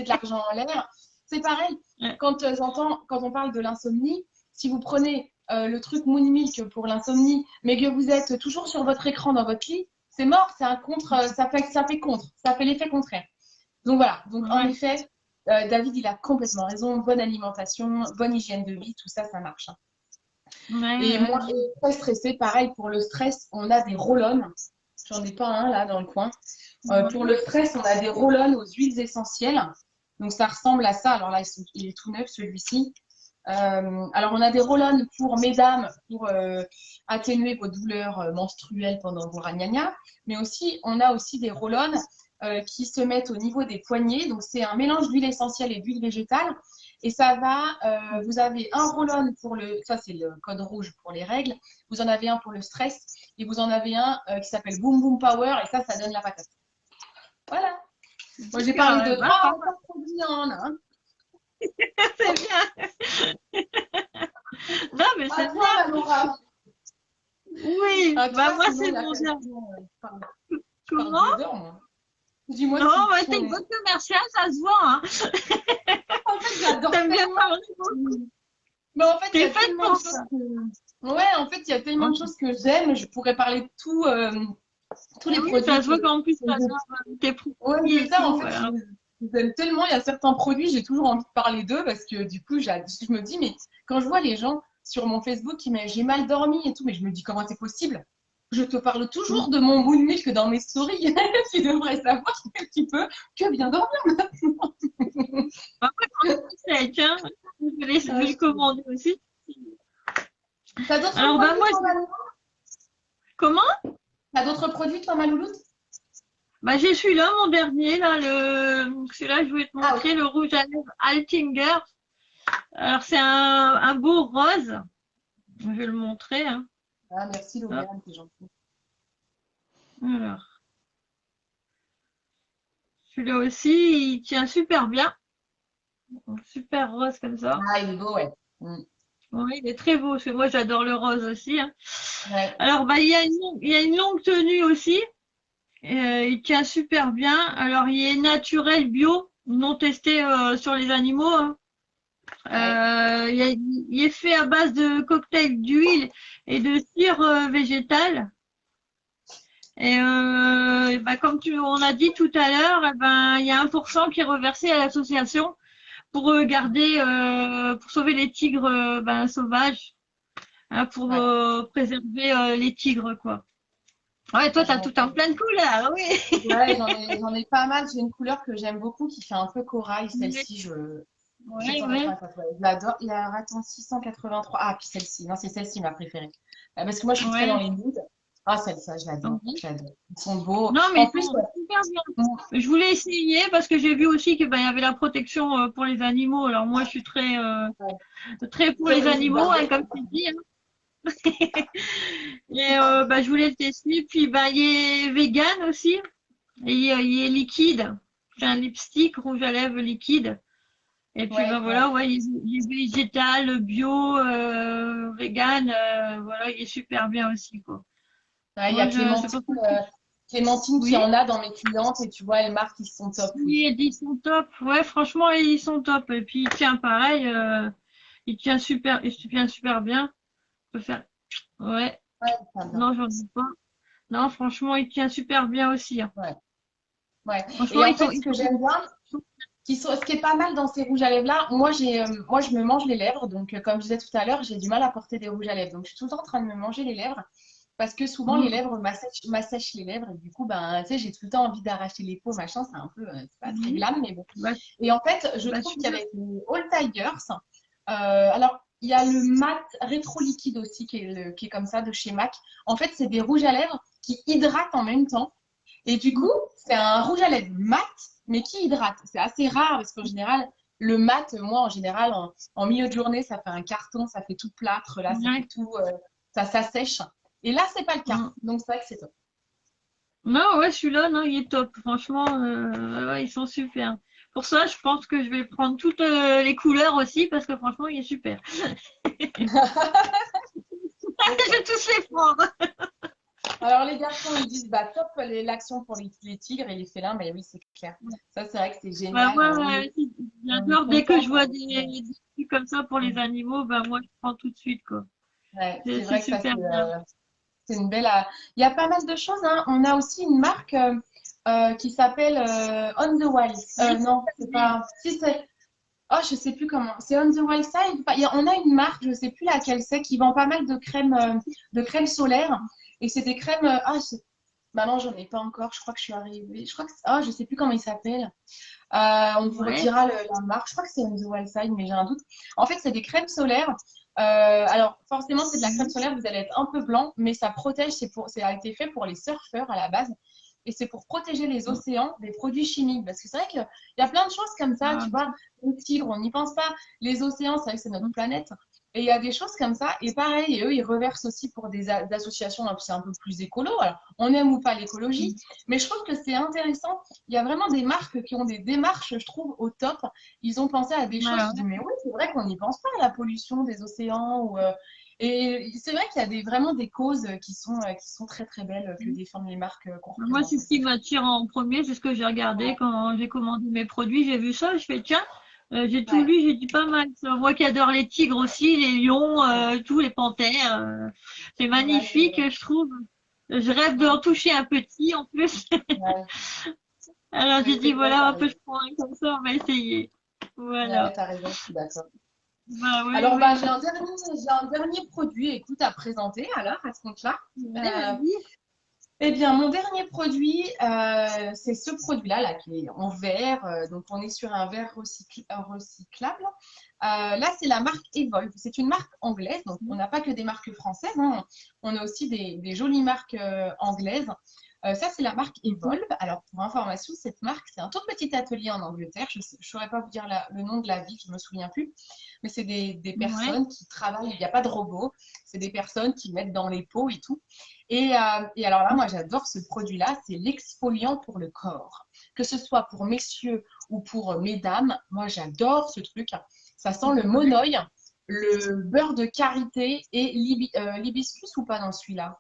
de l'argent en l'air. C'est pareil. Ouais. Quand quand on parle de l'insomnie, si vous prenez le truc Moon Milk pour l'insomnie, mais que vous êtes toujours sur votre écran dans votre lit, c'est mort. C'est un contre. Ça fait l'effet contraire. Donc voilà. Donc en Ouais. effet, David, il a complètement raison. Bonne alimentation, bonne hygiène de vie, tout ça, ça marche. Hein. Et Ouais. moi, très stressée, pareil pour le stress, on a des roll-on. J'en ai pas un là dans le coin. Pour le stress, on a des roll-on aux huiles essentielles. Donc ça ressemble à ça. Alors là, il est tout neuf celui-ci. Alors on a des roll-on pour mesdames pour atténuer vos douleurs menstruelles pendant vos ragnagnas. Mais aussi, on a aussi des roll-on qui se mettent au niveau des poignets. Donc c'est un mélange d'huile essentielle et d'huile végétale. Et ça va, vous avez un roll-on pour ça c'est le code rouge pour les règles, vous en avez un pour le stress, et vous en avez un qui s'appelle Boom Boom Power, et ça donne la patate. Voilà. Moi j'ai parlé de 3 produits en un. Hein. C'est bien. Non, mais c'est toi, bien. Laura. Oui, Toi, moi sinon, c'est il y a mon quel- dernier. Je parle Comment? dedans, moi. Dis-moi Non, si ouais, t'es une bonne commerciale, ça se voit, hein. En fait, j'adore T'aimes bien tellement. parler. Mais en fait, il y T'es a faite tellement de pour choses ça. Ouais, en fait, il y a tellement de choses que j'aime. Je pourrais parler de tous les Oui, produits ça se voit que qu'en plus, que je- t'adores tes Ouais, produits c'est et ça, en tout. fait, Voilà. je les aime tellement. Il y a certains produits, j'ai toujours envie de parler d'eux parce que du coup, je me dis, mais quand je vois les gens sur mon Facebook qui mettent j'ai mal dormi et tout, mais je me dis, comment c'est possible? Je te parle toujours de mon Moon Milk dans mes stories. Tu devrais savoir un petit peu que bien dormir maintenant. Après, quand c'est sec, hein, je vais le commander aussi. T'as d'autres Alors, produits, moi, toi, Malou? comment? T'as d'autres produits, toi, Malouloute? J'ai celui-là, mon dernier, là, celui-là, je voulais te Ah oui. montrer, le rouge à lèvres Altinger. Alors, c'est un beau rose. Je vais le montrer, hein. Ah, merci, Hop, Lauriane, c'est gentil. alors. Celui-là aussi, il tient super bien. Super rose comme ça. Ah, il est beau, ouais. Mm. Oui, il est très beau, parce que moi, j'adore le rose aussi, hein. Ouais. Alors, il y a une longue tenue aussi. Il tient super bien. Alors, il est naturel, bio, non testé sur les animaux, hein. Ouais. Il est fait à base de cocktails d'huile et de cire végétale. Et comme on a dit tout à l'heure, il y a 1% qui est reversé à l'association pour pour sauver les tigres sauvages, hein, pour Ouais. préserver les tigres, quoi. Ouais, toi, t'as Franchement, tout en plein de couleurs, oui. ouais, j'en ai pas mal. J'ai une couleur que j'aime beaucoup qui fait un peu corail. Ouais, Celle-ci, 684, ouais. ouais, je l'adore. Et alors, attends, 683. Ah, puis celle-ci. Non, c'est celle-ci ma préférée. Parce que moi, je suis très dans Ouais. les nudes. Ah, celle-ci, je l'adore. Ouais. Je l'adore. Ils sont beaux. Non, mais En ils plus, sont super bien. Je voulais essayer parce que j'ai vu aussi que il y avait la protection pour les animaux. Alors moi, je suis ouais, très pour très les Brigitte animaux, hein, Bardot. comme tu dis, hein. Et je voulais le tester. Puis il est vegan aussi. Et il est liquide. C'est un lipstick rouge à lèvres liquide. Et puis Ouais, ouais. voilà, ouais, il est végétal, bio, vegan. Voilà, il est super bien aussi, quoi. Ouais, il y Moi, a c'est pour ça que Clémentine qui oui. en a dans mes clientes et tu vois, elle marque qu'ils sont top, oui. Oui, ils sont top. Ouais, franchement, ils sont top. Et puis, il tient pareil. Il tient super bien. Je peux faire. Ouais. Ouais, très bien. Non, j'en ai pas. Non, franchement, il tient super bien aussi, hein. Ouais, ouais. Franchement, Et en fait, ce ils que sont. j'aime bien, ce qui est pas mal dans ces rouges à lèvres là, moi je me mange les lèvres, donc comme je disais tout à l'heure, j'ai du mal à porter des rouges à lèvres, donc je suis tout le temps en train de me manger les lèvres parce que souvent les Mm, lèvres m'assèchent les lèvres et du coup ben tu sais j'ai tout le temps envie d'arracher les peaux machin, c'est pas très mm. glam mais bon. Bah, Et en fait je trouve celui-là. qu'avec les All Tigers, alors il y a le mat rétro liquide aussi qui est comme ça de chez MAC. En fait c'est des rouges à lèvres qui hydratent en même temps. Et du coup, c'est un rouge à lèvres mat, mais qui hydrate. C'est assez rare parce qu'en général, le mat, moi, en général, en milieu de journée, ça fait un carton, ça fait tout plâtre, là, ça fait Ouais. tout, ça s'assèche. Et là, c'est pas le cas. Mm. Donc, c'est vrai que c'est top. Non, ouais, celui-là, non, il est top. Franchement, ouais, ils sont super. Pour ça, je pense que je vais prendre toutes les couleurs aussi parce que franchement, il est super. Je vais tous les prendre. Alors, les garçons, ils disent, bah, top l'action pour les tigres et les félins. Mais oui, c'est clair. Ça, c'est vrai que c'est Bah, génial. moi, On est j'adore. Dès que content. je vois des trucs comme ça pour les animaux, bah, moi, je prends tout de suite, quoi. Ouais, c'est C'est vrai que ça, super bien. c'est une belle. Il y a pas mal de choses, hein. On a aussi une marque qui s'appelle On the Wild. Non, c'est pas. Si c'est. Oh, je sais plus comment. C'est On the Wild Side. On a une marque, je sais plus laquelle c'est, qui vend pas mal de crèmes solaires. Et c'est des crèmes. Bah non, j'en ai pas encore. Je crois que je suis arrivée. Je crois que. Oh, je sais plus comment il s'appelle. On vous Ouais. redira la marque. Je crois que c'est On the Wild Side, mais j'ai un doute. En fait, c'est des crèmes solaires. Alors, forcément, c'est de la crème solaire. Vous allez être un peu blanc, mais ça protège. Ça a été fait pour les surfeurs à la base. Et c'est pour protéger les océans des produits chimiques. Parce que c'est vrai qu'il y a plein de choses comme ça. Ah, Tu vois, les tigres, on n'y pense pas. Les océans, c'est vrai que c'est notre planète. Et il y a des choses comme ça. Et pareil, eux, ils reversent aussi pour des associations un peu plus écolo. Alors, on aime ou pas l'écologie, mais je trouve que c'est intéressant. Il y a vraiment des marques qui ont des démarches, je trouve, au top. Ils ont pensé à des choses. voilà. Je dis, mais oui, c'est vrai qu'on n'y pense pas à la pollution des océans. Et c'est vrai qu'il y a vraiment des causes qui sont très, très belles que défendent les marques qu'on Moi, représente. c'est ce qui m'attire en premier, c'est ce que j'ai regardé quand j'ai commandé mes produits. J'ai vu ça, je fais tiens, j'ai tout Ouais, lu, j'ai dit pas mal. Ça. Moi qui adore les tigres aussi, les lions, tous les panthères, c'est ouais, c'est magnifique, vrai. je trouve. Je rêve d'en toucher un petit en plus. Ouais, Alors mais j'ai c'est dit vrai, voilà, t'as un peu raison. je prends un comme ça, on va essayer. Ouais, Voilà. t'as raison, je suis d'accord. Bah oui, Alors, bah, oui. j'ai un dernier produit, écoute, à présenter alors à ce compte-là. Ouais, Euh, vas-y. Eh bien, mon dernier produit, c'est ce produit-là, là, qui est en verre. Donc, on est sur un verre recyclable. Là, c'est la marque Evolve. C'est une marque anglaise. Donc, on n'a pas que des marques françaises, hein. On a aussi des jolies marques anglaises. Ça, c'est la marque Evolve. Alors, pour information, cette marque, c'est un tout petit atelier en Angleterre. Je ne saurais pas vous dire le nom de la ville, je ne me souviens plus. Mais c'est des Ouais. personnes qui travaillent. Il n'y a pas de robots. C'est des personnes qui mettent dans les pots et tout. Et alors là, moi, j'adore ce produit-là. C'est l'exfoliant pour le corps. Que ce soit pour messieurs ou pour mesdames, moi, j'adore ce truc. Ça sent le Ouais. monoeil, le beurre de karité et l'hibiscus ou pas dans celui-là.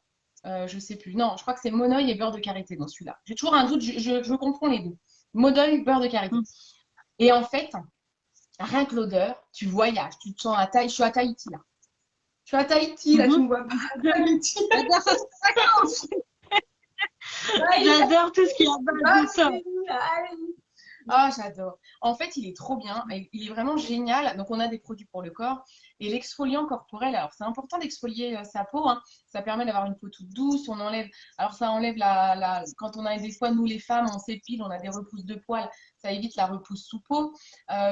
Je sais plus. Non, je crois que c'est monoeil et beurre de karité dans celui-là. J'ai toujours un doute, je confonds les deux. Monoeil, beurre de karité. Et en fait, rien que l'odeur, tu voyages, tu te sens à Tahiti. Je suis à Tahiti là. Je suis à Tahiti, là, tu me vois pas à Tahiti. J'adore Allez, j'adore tout ce qui est à base de ça. allez. Ah, j'adore. En fait, il est trop bien. Il est vraiment génial. Donc, on a des produits pour le corps. Et l'exfoliant corporel, alors c'est important d'exfolier sa peau, hein. Ça permet d'avoir une peau toute douce. On enlève, alors ça enlève quand on a des fois, nous les femmes, on s'épile, on a des repousses de poils. Ça évite la repousse sous peau.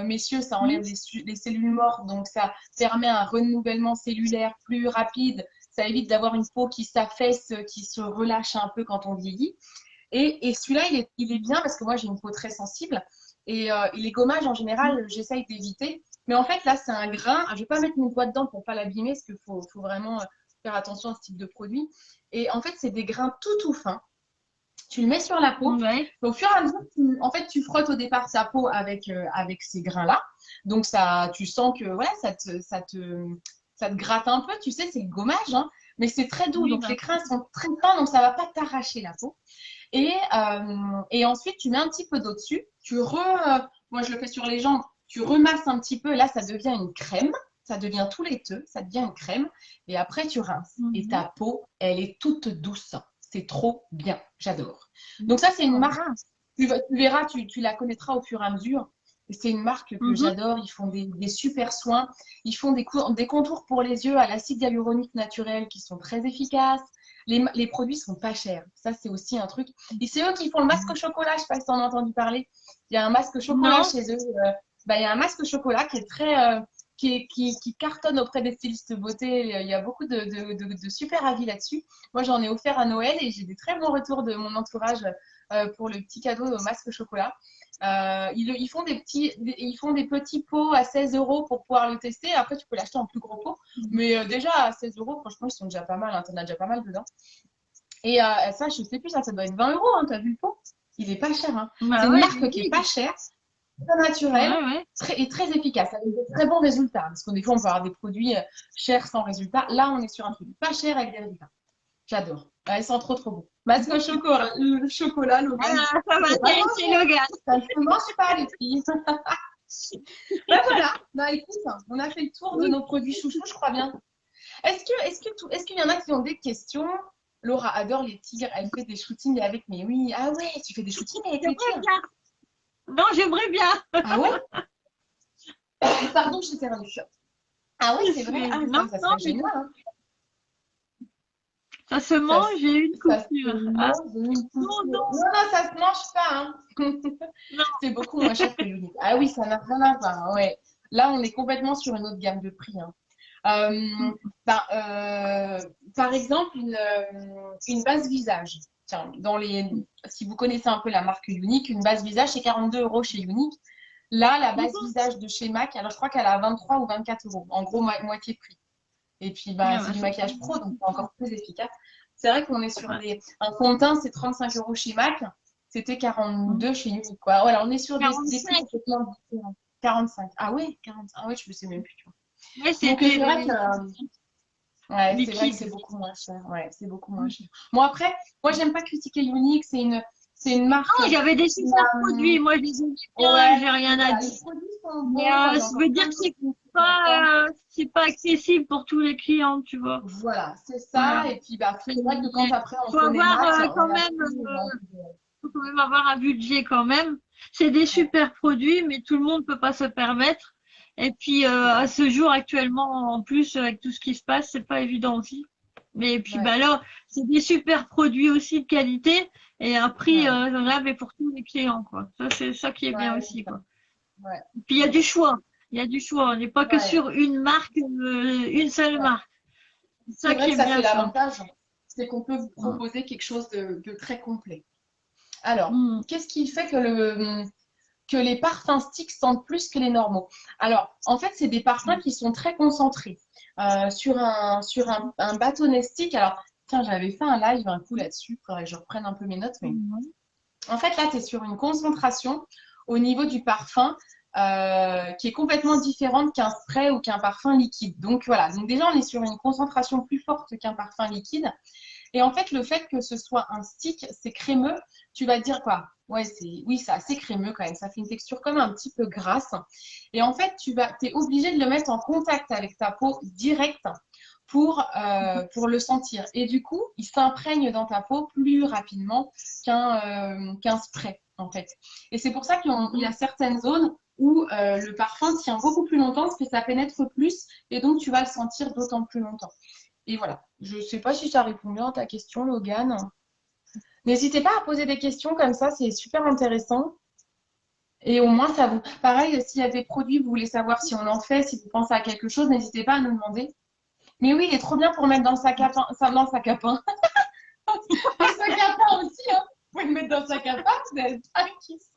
Messieurs, ça enlève les cellules mortes. Donc, ça permet un renouvellement cellulaire plus rapide. Ça évite d'avoir une peau qui s'affaisse, qui se relâche un peu quand on vieillit. Et celui-là, il est bien parce que moi, j'ai une peau très sensible. Et les gommages, en général, j'essaye d'éviter. Mais en fait, là, c'est un grain. Je ne vais pas mettre mon doigt dedans pour ne pas l'abîmer parce qu'il faut vraiment faire attention à ce type de produit. Et en fait, c'est des grains tout fins. Tu le mets sur la peau. Ouais. Au fur et à mesure, tu frottes au départ sa peau avec ces grains-là. Donc, tu sens que voilà, ça te gratte un peu. Tu sais, c'est le gommage, hein, mais c'est très doux. Oui, Donc, bah, les grains sont très fins, donc ça ne va pas t'arracher la peau. Et ensuite, tu mets un petit peu d'eau dessus. Moi, je le fais sur les jambes. Tu remasses un petit peu. Là, ça devient une crème. Ça devient tout laiteux. Ça devient une crème. Et après, tu rinces. Et mhm. ta peau, elle est toute douce. C'est trop bien. J'adore. Donc ça, c'est une marque. Voilà. Tu verras, tu la connaîtras au fur et à mesure. C'est une marque que Mhm. j'adore. Ils font des super soins. Ils font des contours pour les yeux à l'acide hyaluronique naturel qui sont très efficaces. Les produits sont pas chers. Ça, c'est aussi un truc. Et c'est eux qui font le masque au chocolat. Je ne sais pas si tu en as entendu parler. Il y a un masque au chocolat Non. chez eux. Il y a un masque au chocolat qui est qui cartonne auprès des stylistes beauté. Il y a beaucoup de super avis là-dessus. Moi, j'en ai offert à Noël et j'ai des très bons retours de mon entourage pour le petit cadeau au masque au chocolat. Ils font ils font des petits pots à 16 euros pour pouvoir le tester. Après, tu peux l'acheter en plus gros pot. Mais déjà, à 16 euros, franchement, ils sont déjà pas mal. Hein. Tu en as déjà pas mal dedans. Et ça, je sais plus, ça doit être 20 euros. Hein, tu as vu le pot? Il est pas cher. Hein. C'est Bah une ouais, marque qui est j'imagine. pas chère. très naturel ouais. et très efficace, avec de très bons résultats. Parce que des fois, on peut avoir des produits chers sans résultat. Là, on est sur un truc pas cher avec des résultats. J'adore. Ils sont trop, trop bons. Masque au chocolat, le chocolat, Logan. Ah, ça m'intéresse, Logan. Ça ne se mange pas, les filles. Ben voilà. Bah écoute, on a fait le tour de nos produits chouchous, je crois bien. Est-ce qu'il y en a qui ont des questions? Laura adore les tigres. Elle fait des shootings avec. Mais oui, ah ouais, tu fais des shootings avec les tigres? Non, j'aimerais bien. Ah ouais? Pardon, je t'ai interrompu. Ah oui, c'est vrai. Ah, non, ça serait génial. Hein. Ça se mange, j'ai une coupure. Non, non, ça se mange pas. Hein. C'est beaucoup moins cher que l'unique. Ah oui, ça n'a rien à voir. Hein, ouais. Là, on est complètement sur une autre gamme de prix. Hein. Par exemple, une base visage. Tiens, si vous connaissez un peu la marque Unique, une base visage, c'est 42 € chez Unique. Là, la base visage de chez MAC, alors je crois qu'elle a 23 ou 24 €. En gros, moitié prix. Et puis, c'est du maquillage pro, donc c'est encore plus efficace. C'est vrai qu'on est sur un fond de teint, c'est 35 € chez MAC. C'était 42 chez Unique, quoi. Voilà, on est sur des prix complètement différents. 45. Ah oui, 45. Ah oui, je ne sais même plus, tu vois. Ouais, c'est vrai que c'est beaucoup moins cher. Ouais, c'est beaucoup moins cher. Bon, après, moi, j'aime pas critiquer Unique. C'est une marque. Non, j'avais des super produits. Moi, je les aime bien. J'ai rien à dire. Mais ça veut dire que c'est pas accessible pour tous les clients, tu vois. Voilà, c'est ça. Et puis, c'est vrai que quand après, on faut avoir quand même avoir un budget quand même. C'est des super produits, mais tout le monde peut pas se permettre. Et puis à ce jour actuellement, en plus avec tout ce qui se passe, c'est pas évident aussi. Mais puis là, c'est des super produits aussi de qualité et un prix raisonnable pour tous les clients, quoi. Ça c'est ça qui est bien aussi, quoi. Ouais. Puis il y a du choix. Il y a du choix. On n'est pas que sur une marque, une seule marque. C'est vrai que ça fait l'avantage, c'est qu'on peut vous proposer quelque chose de très complet. Alors, qu'est-ce qui fait que les parfums sticks sentent plus que les normaux? Alors, en fait, c'est des parfums qui sont très concentrés sur un bâtonnet stick. Alors, tiens, j'avais fait un live un coup là-dessus. Il faudrait que je reprenne un peu mes notes. Mais... En fait, là, tu es sur une concentration au niveau du parfum qui est complètement différente qu'un spray ou qu'un parfum liquide. Donc, voilà. Donc, déjà, on est sur une concentration plus forte qu'un parfum liquide. Et en fait, le fait que ce soit un stick, c'est crémeux, tu vas te dire quoi? Ouais, c'est assez crémeux quand même. Ça fait une texture comme un petit peu grasse. Et en fait, tu es obligé de le mettre en contact avec ta peau directe pour le sentir. Et du coup, il s'imprègne dans ta peau plus rapidement qu'un spray, en fait. Et c'est pour ça qu'il y a certaines zones où le parfum tient beaucoup plus longtemps parce que ça pénètre plus et donc tu vas le sentir d'autant plus longtemps. Et voilà, je ne sais pas si ça répond bien à ta question, Logan. N'hésitez pas à poser des questions comme ça, c'est super intéressant. Et au moins, ça vous... Pareil, s'il y a des produits, vous voulez savoir si on en fait, si vous pensez à quelque chose, n'hésitez pas à nous demander. Mais oui, il est trop bien pour mettre dans le sac à pain. Dans le sac à pain. Le sac à pain aussi, hein. Vous pouvez le mettre dans le sac à pain, vous avez pas qui sent.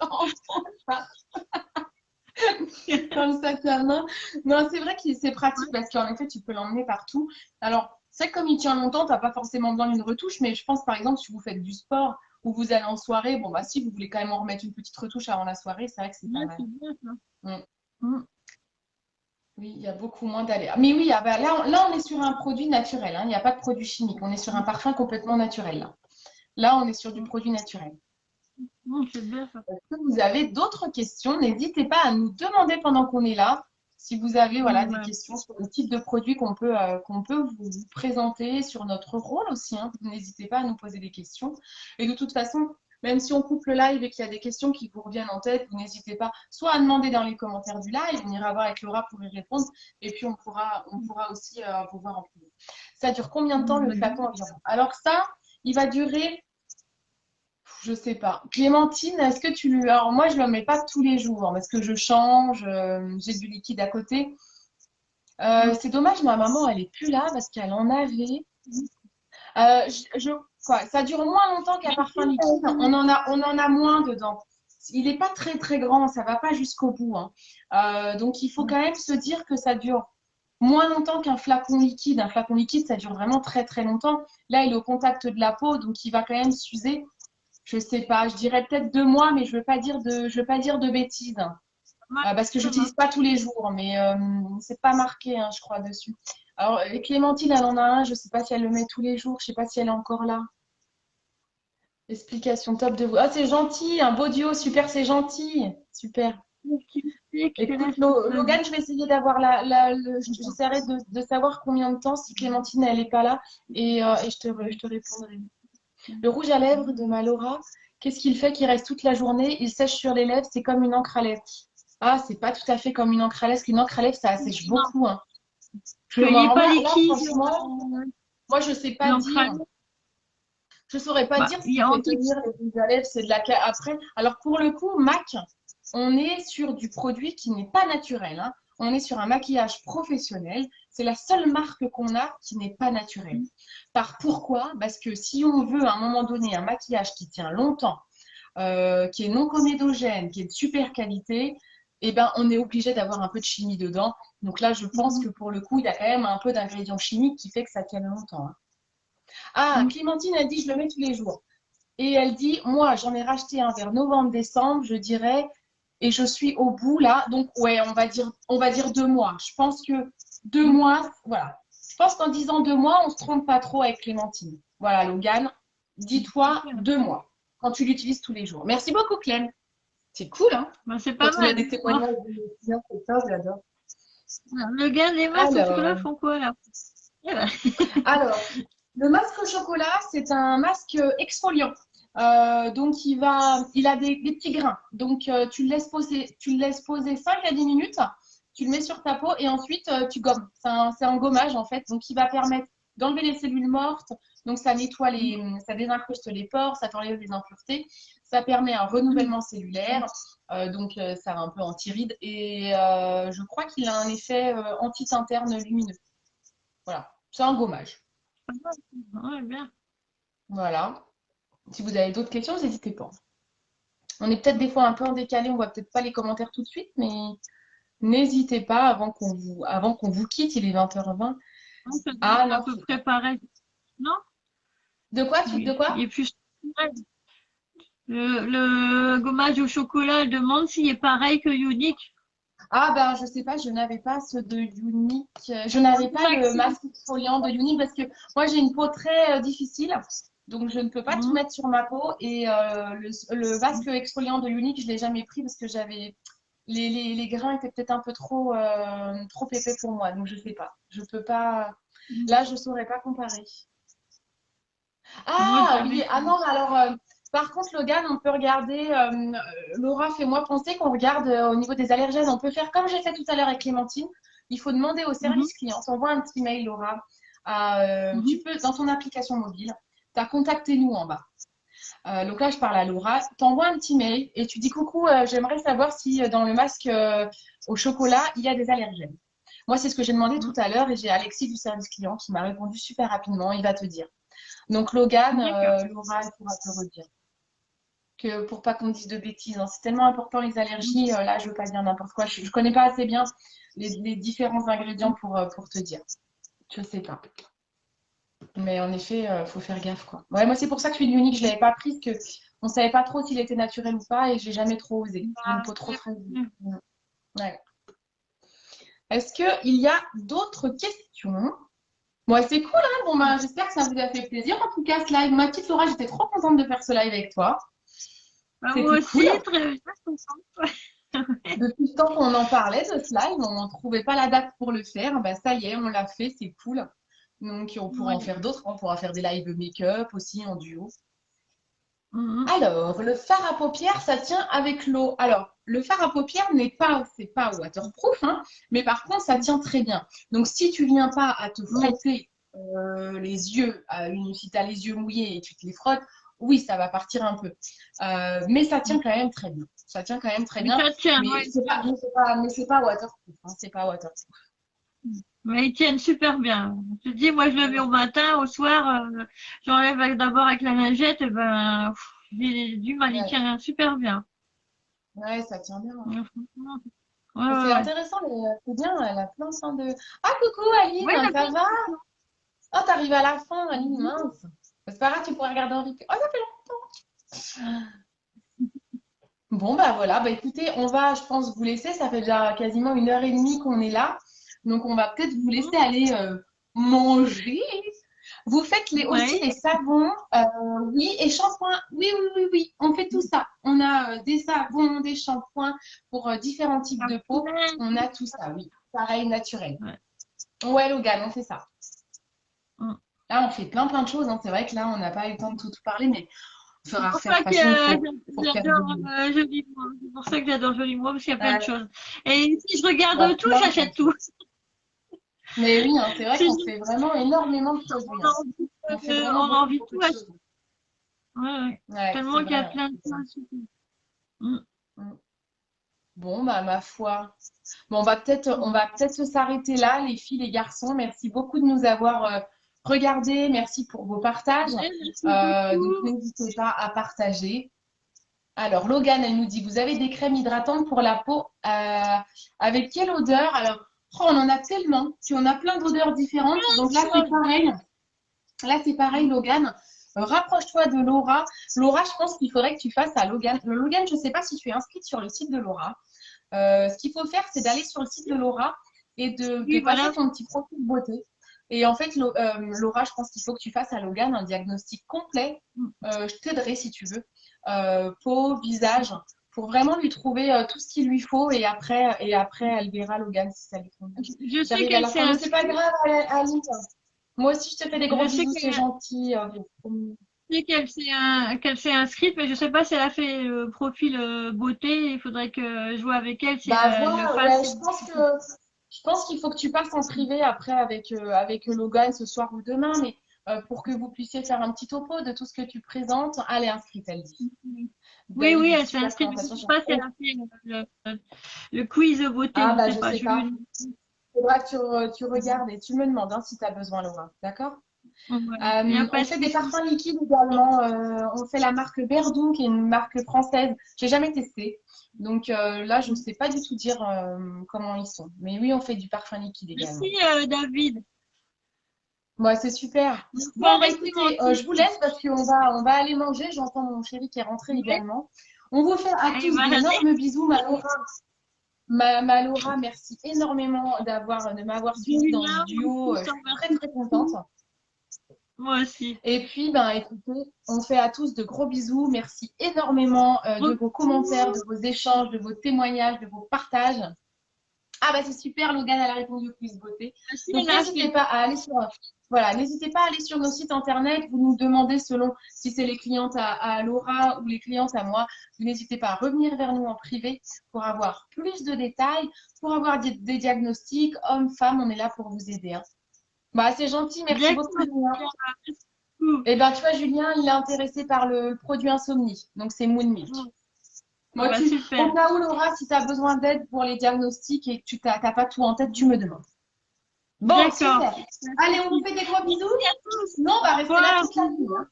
Dans le sac à main. Non, c'est vrai que c'est pratique parce qu'en effet, tu peux l'emmener partout. Alors, c'est comme il tient longtemps, tu n'as pas forcément besoin d'une retouche, mais je pense par exemple, si vous faites du sport ou vous allez en soirée, bon, si vous voulez quand même en remettre une petite retouche avant la soirée, c'est vrai que c'est pas mal. Oui, il y a beaucoup moins d'aléas. Mais oui, là, on est sur un produit naturel. Hein, il n'y a pas de produit chimique. On est sur un parfum complètement naturel. Là, on est sur du produit naturel. Est-ce que vous avez d'autres questions? N'hésitez pas à nous demander pendant qu'on est là. Si vous avez des questions sur le type de produit qu'on peut vous présenter, sur notre rôle aussi, hein, n'hésitez pas à nous poser des questions. Et de toute façon, même si on coupe le live et qu'il y a des questions qui vous reviennent en tête, vous n'hésitez pas soit à demander dans les commentaires du live, on ira voir avec Laura pour y répondre, et puis on pourra aussi vous voir en privé. Ça dure combien de temps le flacon environ? Alors ça, il va durer... Je sais pas. Clémentine, est-ce que tu... Alors moi, je ne le mets pas tous les jours parce que je change, j'ai du liquide à côté. C'est dommage, ma maman, elle est plus là parce qu'elle en avait. Ça dure moins longtemps qu'un parfum liquide. On en a moins dedans. Il n'est pas très, très grand. Ça ne va pas jusqu'au bout. Hein. Donc, il faut quand même se dire que ça dure moins longtemps qu'un flacon liquide. Un flacon liquide, ça dure vraiment très, très longtemps. Là, il est au contact de la peau, donc il va quand même s'user. Je sais pas, je dirais peut-être 2 mois, mais je veux pas dire de bêtises. Parce que je n'utilise pas tous les jours, mais c'est pas marqué, hein, je crois, dessus. Alors, Clémentine, elle en a un, je ne sais pas si elle le met tous les jours, je ne sais pas si elle est encore là. Explication top de vous. Ah, c'est gentil, un beau duo, super, c'est gentil. Super. Écoute, Logan, je vais essayer d'avoir j'essaierai de savoir combien de temps si Clémentine, elle n'est pas là, et je te répondrai. Le rouge à lèvres de ma Laura, qu'est-ce qu'il fait qui reste toute la journée? Il sèche sur les lèvres, c'est comme une encre à lèvres. Ah, c'est pas tout à fait comme une encre à lèvres, parce qu'une encre à lèvres, ça sèche beaucoup, hein. Il n'est pas Là, liquide. franchement, moi, je sais pas dire. Je saurais pas dire ce qui fait tenir les rouges à lèvres, c'est de la... Après, alors pour le coup, MAC, on est sur du produit qui n'est pas naturel, hein. On est sur un maquillage professionnel. C'est la seule marque qu'on a qui n'est pas naturelle. Pourquoi? Parce que si on veut à un moment donné un maquillage qui tient longtemps, qui est non comédogène, qui est de super qualité, eh ben, on est obligé d'avoir un peu de chimie dedans. Donc là, je pense que pour le coup, il y a quand même un peu d'ingrédients chimiques qui fait que ça tienne longtemps, hein. Ah, Clémentine, elle dit, je le mets tous les jours. Et elle dit, moi, j'en ai racheté un vers novembre-décembre, je dirais, et je suis au bout là. Donc, ouais, on va dire 2 mois. Je pense que 2 mois, voilà. Je pense qu'en disant 2 mois, on ne se trompe pas trop avec Clémentine. Voilà, Logan, dis-toi 2 mois quand tu l'utilises tous les jours. Merci beaucoup, Clem. C'est cool, hein? C'est Quand pas on a mal. des témoignages de nos clients, c'est ça, j'adore. Logan, les masques au chocolat font quoi là? Alors, le masque au chocolat, c'est un masque exfoliant. Donc, il a des petits grains. Donc, tu le laisses poser 5 à 10 minutes. Tu le mets sur ta peau et ensuite, tu gommes. C'est un gommage, en fait. Donc, il va permettre d'enlever les cellules mortes. Donc, ça nettoie ça désincruste les pores, ça t'enlève les impuretés. Ça permet un renouvellement cellulaire. Ça un peu anti-rides. Et je crois qu'il a un effet anti-interne lumineux. Voilà. C'est un gommage. Ouais, bien. Voilà. Si vous avez d'autres questions, n'hésitez pas. On est peut-être des fois un peu en décalé, on voit peut-être pas les commentaires tout de suite, mais n'hésitez pas avant qu'on vous quitte, il est 20h20. Ah À non. peu près pareil. Non? De quoi? De quoi? Et puis, le gommage au chocolat, elle demande s'il est pareil que Unique. Ah ben je sais pas, je n'avais pas ceux de Unique. Je n'avais pas le masque exfoliant de Unique parce que moi j'ai une peau très difficile. Donc je ne peux pas tout mettre sur ma peau. Et le masque exfoliant de Unique, je ne l'ai jamais pris parce que j'avais les grains étaient peut-être un peu trop épais pour moi. Donc je sais pas. Je peux pas. Là, je ne saurais pas comparer. Ah oui, ah non, alors par contre, Logan, on peut regarder. Laura, fais-moi penser qu'on regarde au niveau des allergènes. On peut faire comme j'ai fait tout à l'heure avec Clémentine. Il faut demander au service client. T'envoies un petit mail, Laura. Tu peux, dans ton application mobile, tu as contacté-nous en bas. Donc là, je parle à Laura. T'envoies un petit mail et tu dis coucou, j'aimerais savoir si dans le masque au chocolat, il y a des allergènes. Moi, c'est ce que j'ai demandé tout à l'heure et j'ai Alexis du service client qui m'a répondu super rapidement. Il va te dire. Donc Logan, Laura, elle pourra te redire. Que pour pas qu'on dise de bêtises, hein. C'est tellement important les allergies. Là, je veux pas dire n'importe quoi. Je connais pas assez bien les différents ingrédients pour te dire. Je sais pas. Mais en effet, faut faire gaffe, quoi. Ouais, moi, c'est pour ça que celui de Munich, je l'avais pas pris, parce que on savait pas trop s'il était naturel ou pas, et j'ai jamais trop osé. J'ai une peau trop fragile. Ouais. Est-ce qu'il y a d'autres questions? Bon, c'est cool, hein? Bon, ben, j'espère que ça vous a fait plaisir. En tout cas, ce live, ma petite Laura, j'étais trop contente de faire ce live avec toi. Moi aussi, cool. très bien contente. Depuis le temps qu'on en parlait de ce live, on ne trouvait pas la date pour le faire. Ben, ça y est, on l'a fait, c'est cool. Donc, on pourra en faire d'autres. On pourra faire des lives make-up aussi en duo. Alors, le fard à paupières, ça tient avec l'eau. Alors, le fard à paupières c'est pas waterproof, hein, mais par contre, ça tient très bien. Donc, si tu viens pas à te frotter les yeux, si tu as les yeux mouillés et tu te les frottes, oui, ça va partir un peu. Mais ça tient quand même très bien. Ça tient quand même très bien. Mais c'est pas waterproof. Hein, c'est pas waterproof. Mais ils tiennent super bien. Je te dis, moi, je le mets au matin, au soir, j'enlève d'abord avec la lingette, et ben, j'ai du mal, il tient super bien. Ouais, ça tient bien. Ouais, c'est intéressant, c'est bien, elle a plein de... Ah, coucou Aline, ça va? Oh, t'arrives à la fin, Aline, mince. C'est pas grave, tu pourras regarder en replay. Oh, ça fait longtemps. Bon, bah voilà, bah écoutez, on va, je pense, vous laisser. Ça fait déjà quasiment 1 heure et demie qu'on est là. Donc, on va peut-être vous laisser aller manger. Vous faites aussi Ouais. les savons, oui, et shampoings. Oui, oui, oui, oui, on fait tout ça. On a des savons, des shampoings pour différents types de peau. On a tout ça, oui. Pareil, naturel. Ouais. Ouais, Logan, on fait ça. Mm. Là, on fait plein, plein de choses, hein. C'est vrai que là, on n'a pas eu le temps de tout parler, mais on C'est fera pour refaire. ça De toute que façon, faut faire j'adore des... Joli Moi. C'est pour ça que j'adore Joli Moi, parce qu'il y a plein de euh, choses. Et si je bah, regarde tout, plein, plein j'achète de tout. choses. Mais oui, hein, c'est vrai Si qu'on je- fait vraiment énormément de on produits, a hein. envie On fait vraiment on a beaucoup, envie de beaucoup tout de acheter. choses. Ouais, ouais. Ouais, Tellement c'est qu'il y vrai, a hein, plein de c'est ça. choses. Mm. Mm. Bon, bah, ma foi. Bon, on va peut-être s'arrêter là, les filles, les garçons. Merci beaucoup de nous avoir regardés. Merci pour vos partages. Ouais, merci Donc, beaucoup. n'hésitez pas à partager. Alors, Logan, elle nous dit, vous avez des crèmes hydratantes pour la peau avec quelle odeur? Alors, oh, on en a tellement, puis on a plein d'odeurs différentes. Donc là, c'est pareil. Là, c'est pareil, Logan. Rapproche-toi de Laura. Laura, je pense qu'il faudrait que tu fasses à Logan. Logan, je ne sais pas si tu es inscrite sur le site de Laura. Ce qu'il faut faire, c'est d'aller sur le site de Laura et de Oui, passer voilà. ton petit profil beauté. Et en fait, Laura, je pense qu'il faut que tu fasses à Logan un diagnostic complet. Je t'aiderai si tu veux. Peau, visage, pour vraiment lui trouver tout ce qu'il lui faut. Et après, elle verra Logan si ça lui convient. Je sais J'arrive à qu'elle la s'est fin, mais c'est pas inscrite. grave, Alice. Moi aussi, je te fais des gros Je sais bisous, c'est qu'elle gentil. qu'elle s'est inscrite, mais je sais pas si elle a fait le profil beauté. Il faudrait que je vois avec elle si Bah, elle le vois, fasse. ouais, je pense qu'il faut que tu passes en privé après avec Logan ce soir ou demain, mais pour que vous puissiez faire un petit topo de tout ce que tu présentes. Allez, inscrite, elle dit. Vous Oui, avez oui, des elle s'est super inscrite. Je présentations sais sur pas si elle a fait le quiz beauté. Ah, Je bah, sais je pas. sais Je vais pas. lui. Il faudra que tu regardes et tu me demandes hein, si tu as besoin, Laura. D'accord? Ouais, il n'y a On pas de fait des souci. parfums liquides également. On fait la marque Berdou, qui est une marque française. J'ai jamais testé. Donc là, je ne sais pas du tout dire comment ils sont. Mais oui, on fait du parfum liquide également. Merci, David. Ouais, c'est super. Donc, Bon, pas bah rester écoutez, menti. je vous laisse parce qu'on va aller manger. J'entends mon chéri qui est rentré Oui, également. On vous fait à allez, tous balader. d'énormes bisous, ma Laura. Ma Laura, merci énormément de m'avoir suivie dans ce Julien, moi duo. aussi, je Je t'en suis très, remercie très contente. beaucoup. Moi aussi. Et puis, ben, écoutez, on fait à tous de gros bisous. Merci énormément de Gros vos commentaires, bisous. de vos échanges, de vos témoignages, de vos partages. Ah bah c'est super, Logan elle a répondu au quiz beauté. Merci, Donc elle a n'hésitez fait. pas à aller sur voilà, n'hésitez pas à aller sur nos sites internet, vous nous demandez selon si c'est les clientes à Laura ou les clientes à moi, vous n'hésitez pas à revenir vers nous en privé pour avoir plus de détails, pour avoir des diagnostics, hommes, femmes, on est là pour vous aider, hein. Bah c'est gentil, merci beaucoup D'accord. Julien. Merci beaucoup. Et ben tu vois Julien, il est intéressé par le produit insomnie, donc c'est Moon Milk. Bon, Moi, bah, au super. cas où, Laura, si tu as besoin d'aide pour les diagnostics et que tu n'as pas tout en tête, tu me demandes. Bon, D'accord. super. Allez, on vous fait des gros bisous. Merci à tous. Sinon, on va Au rester là revoir. toute la nuit, hein.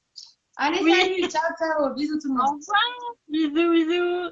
Allez, Oui. salut, ciao, ciao, bisous tout le Au monde. revoir. Bisous, bisous.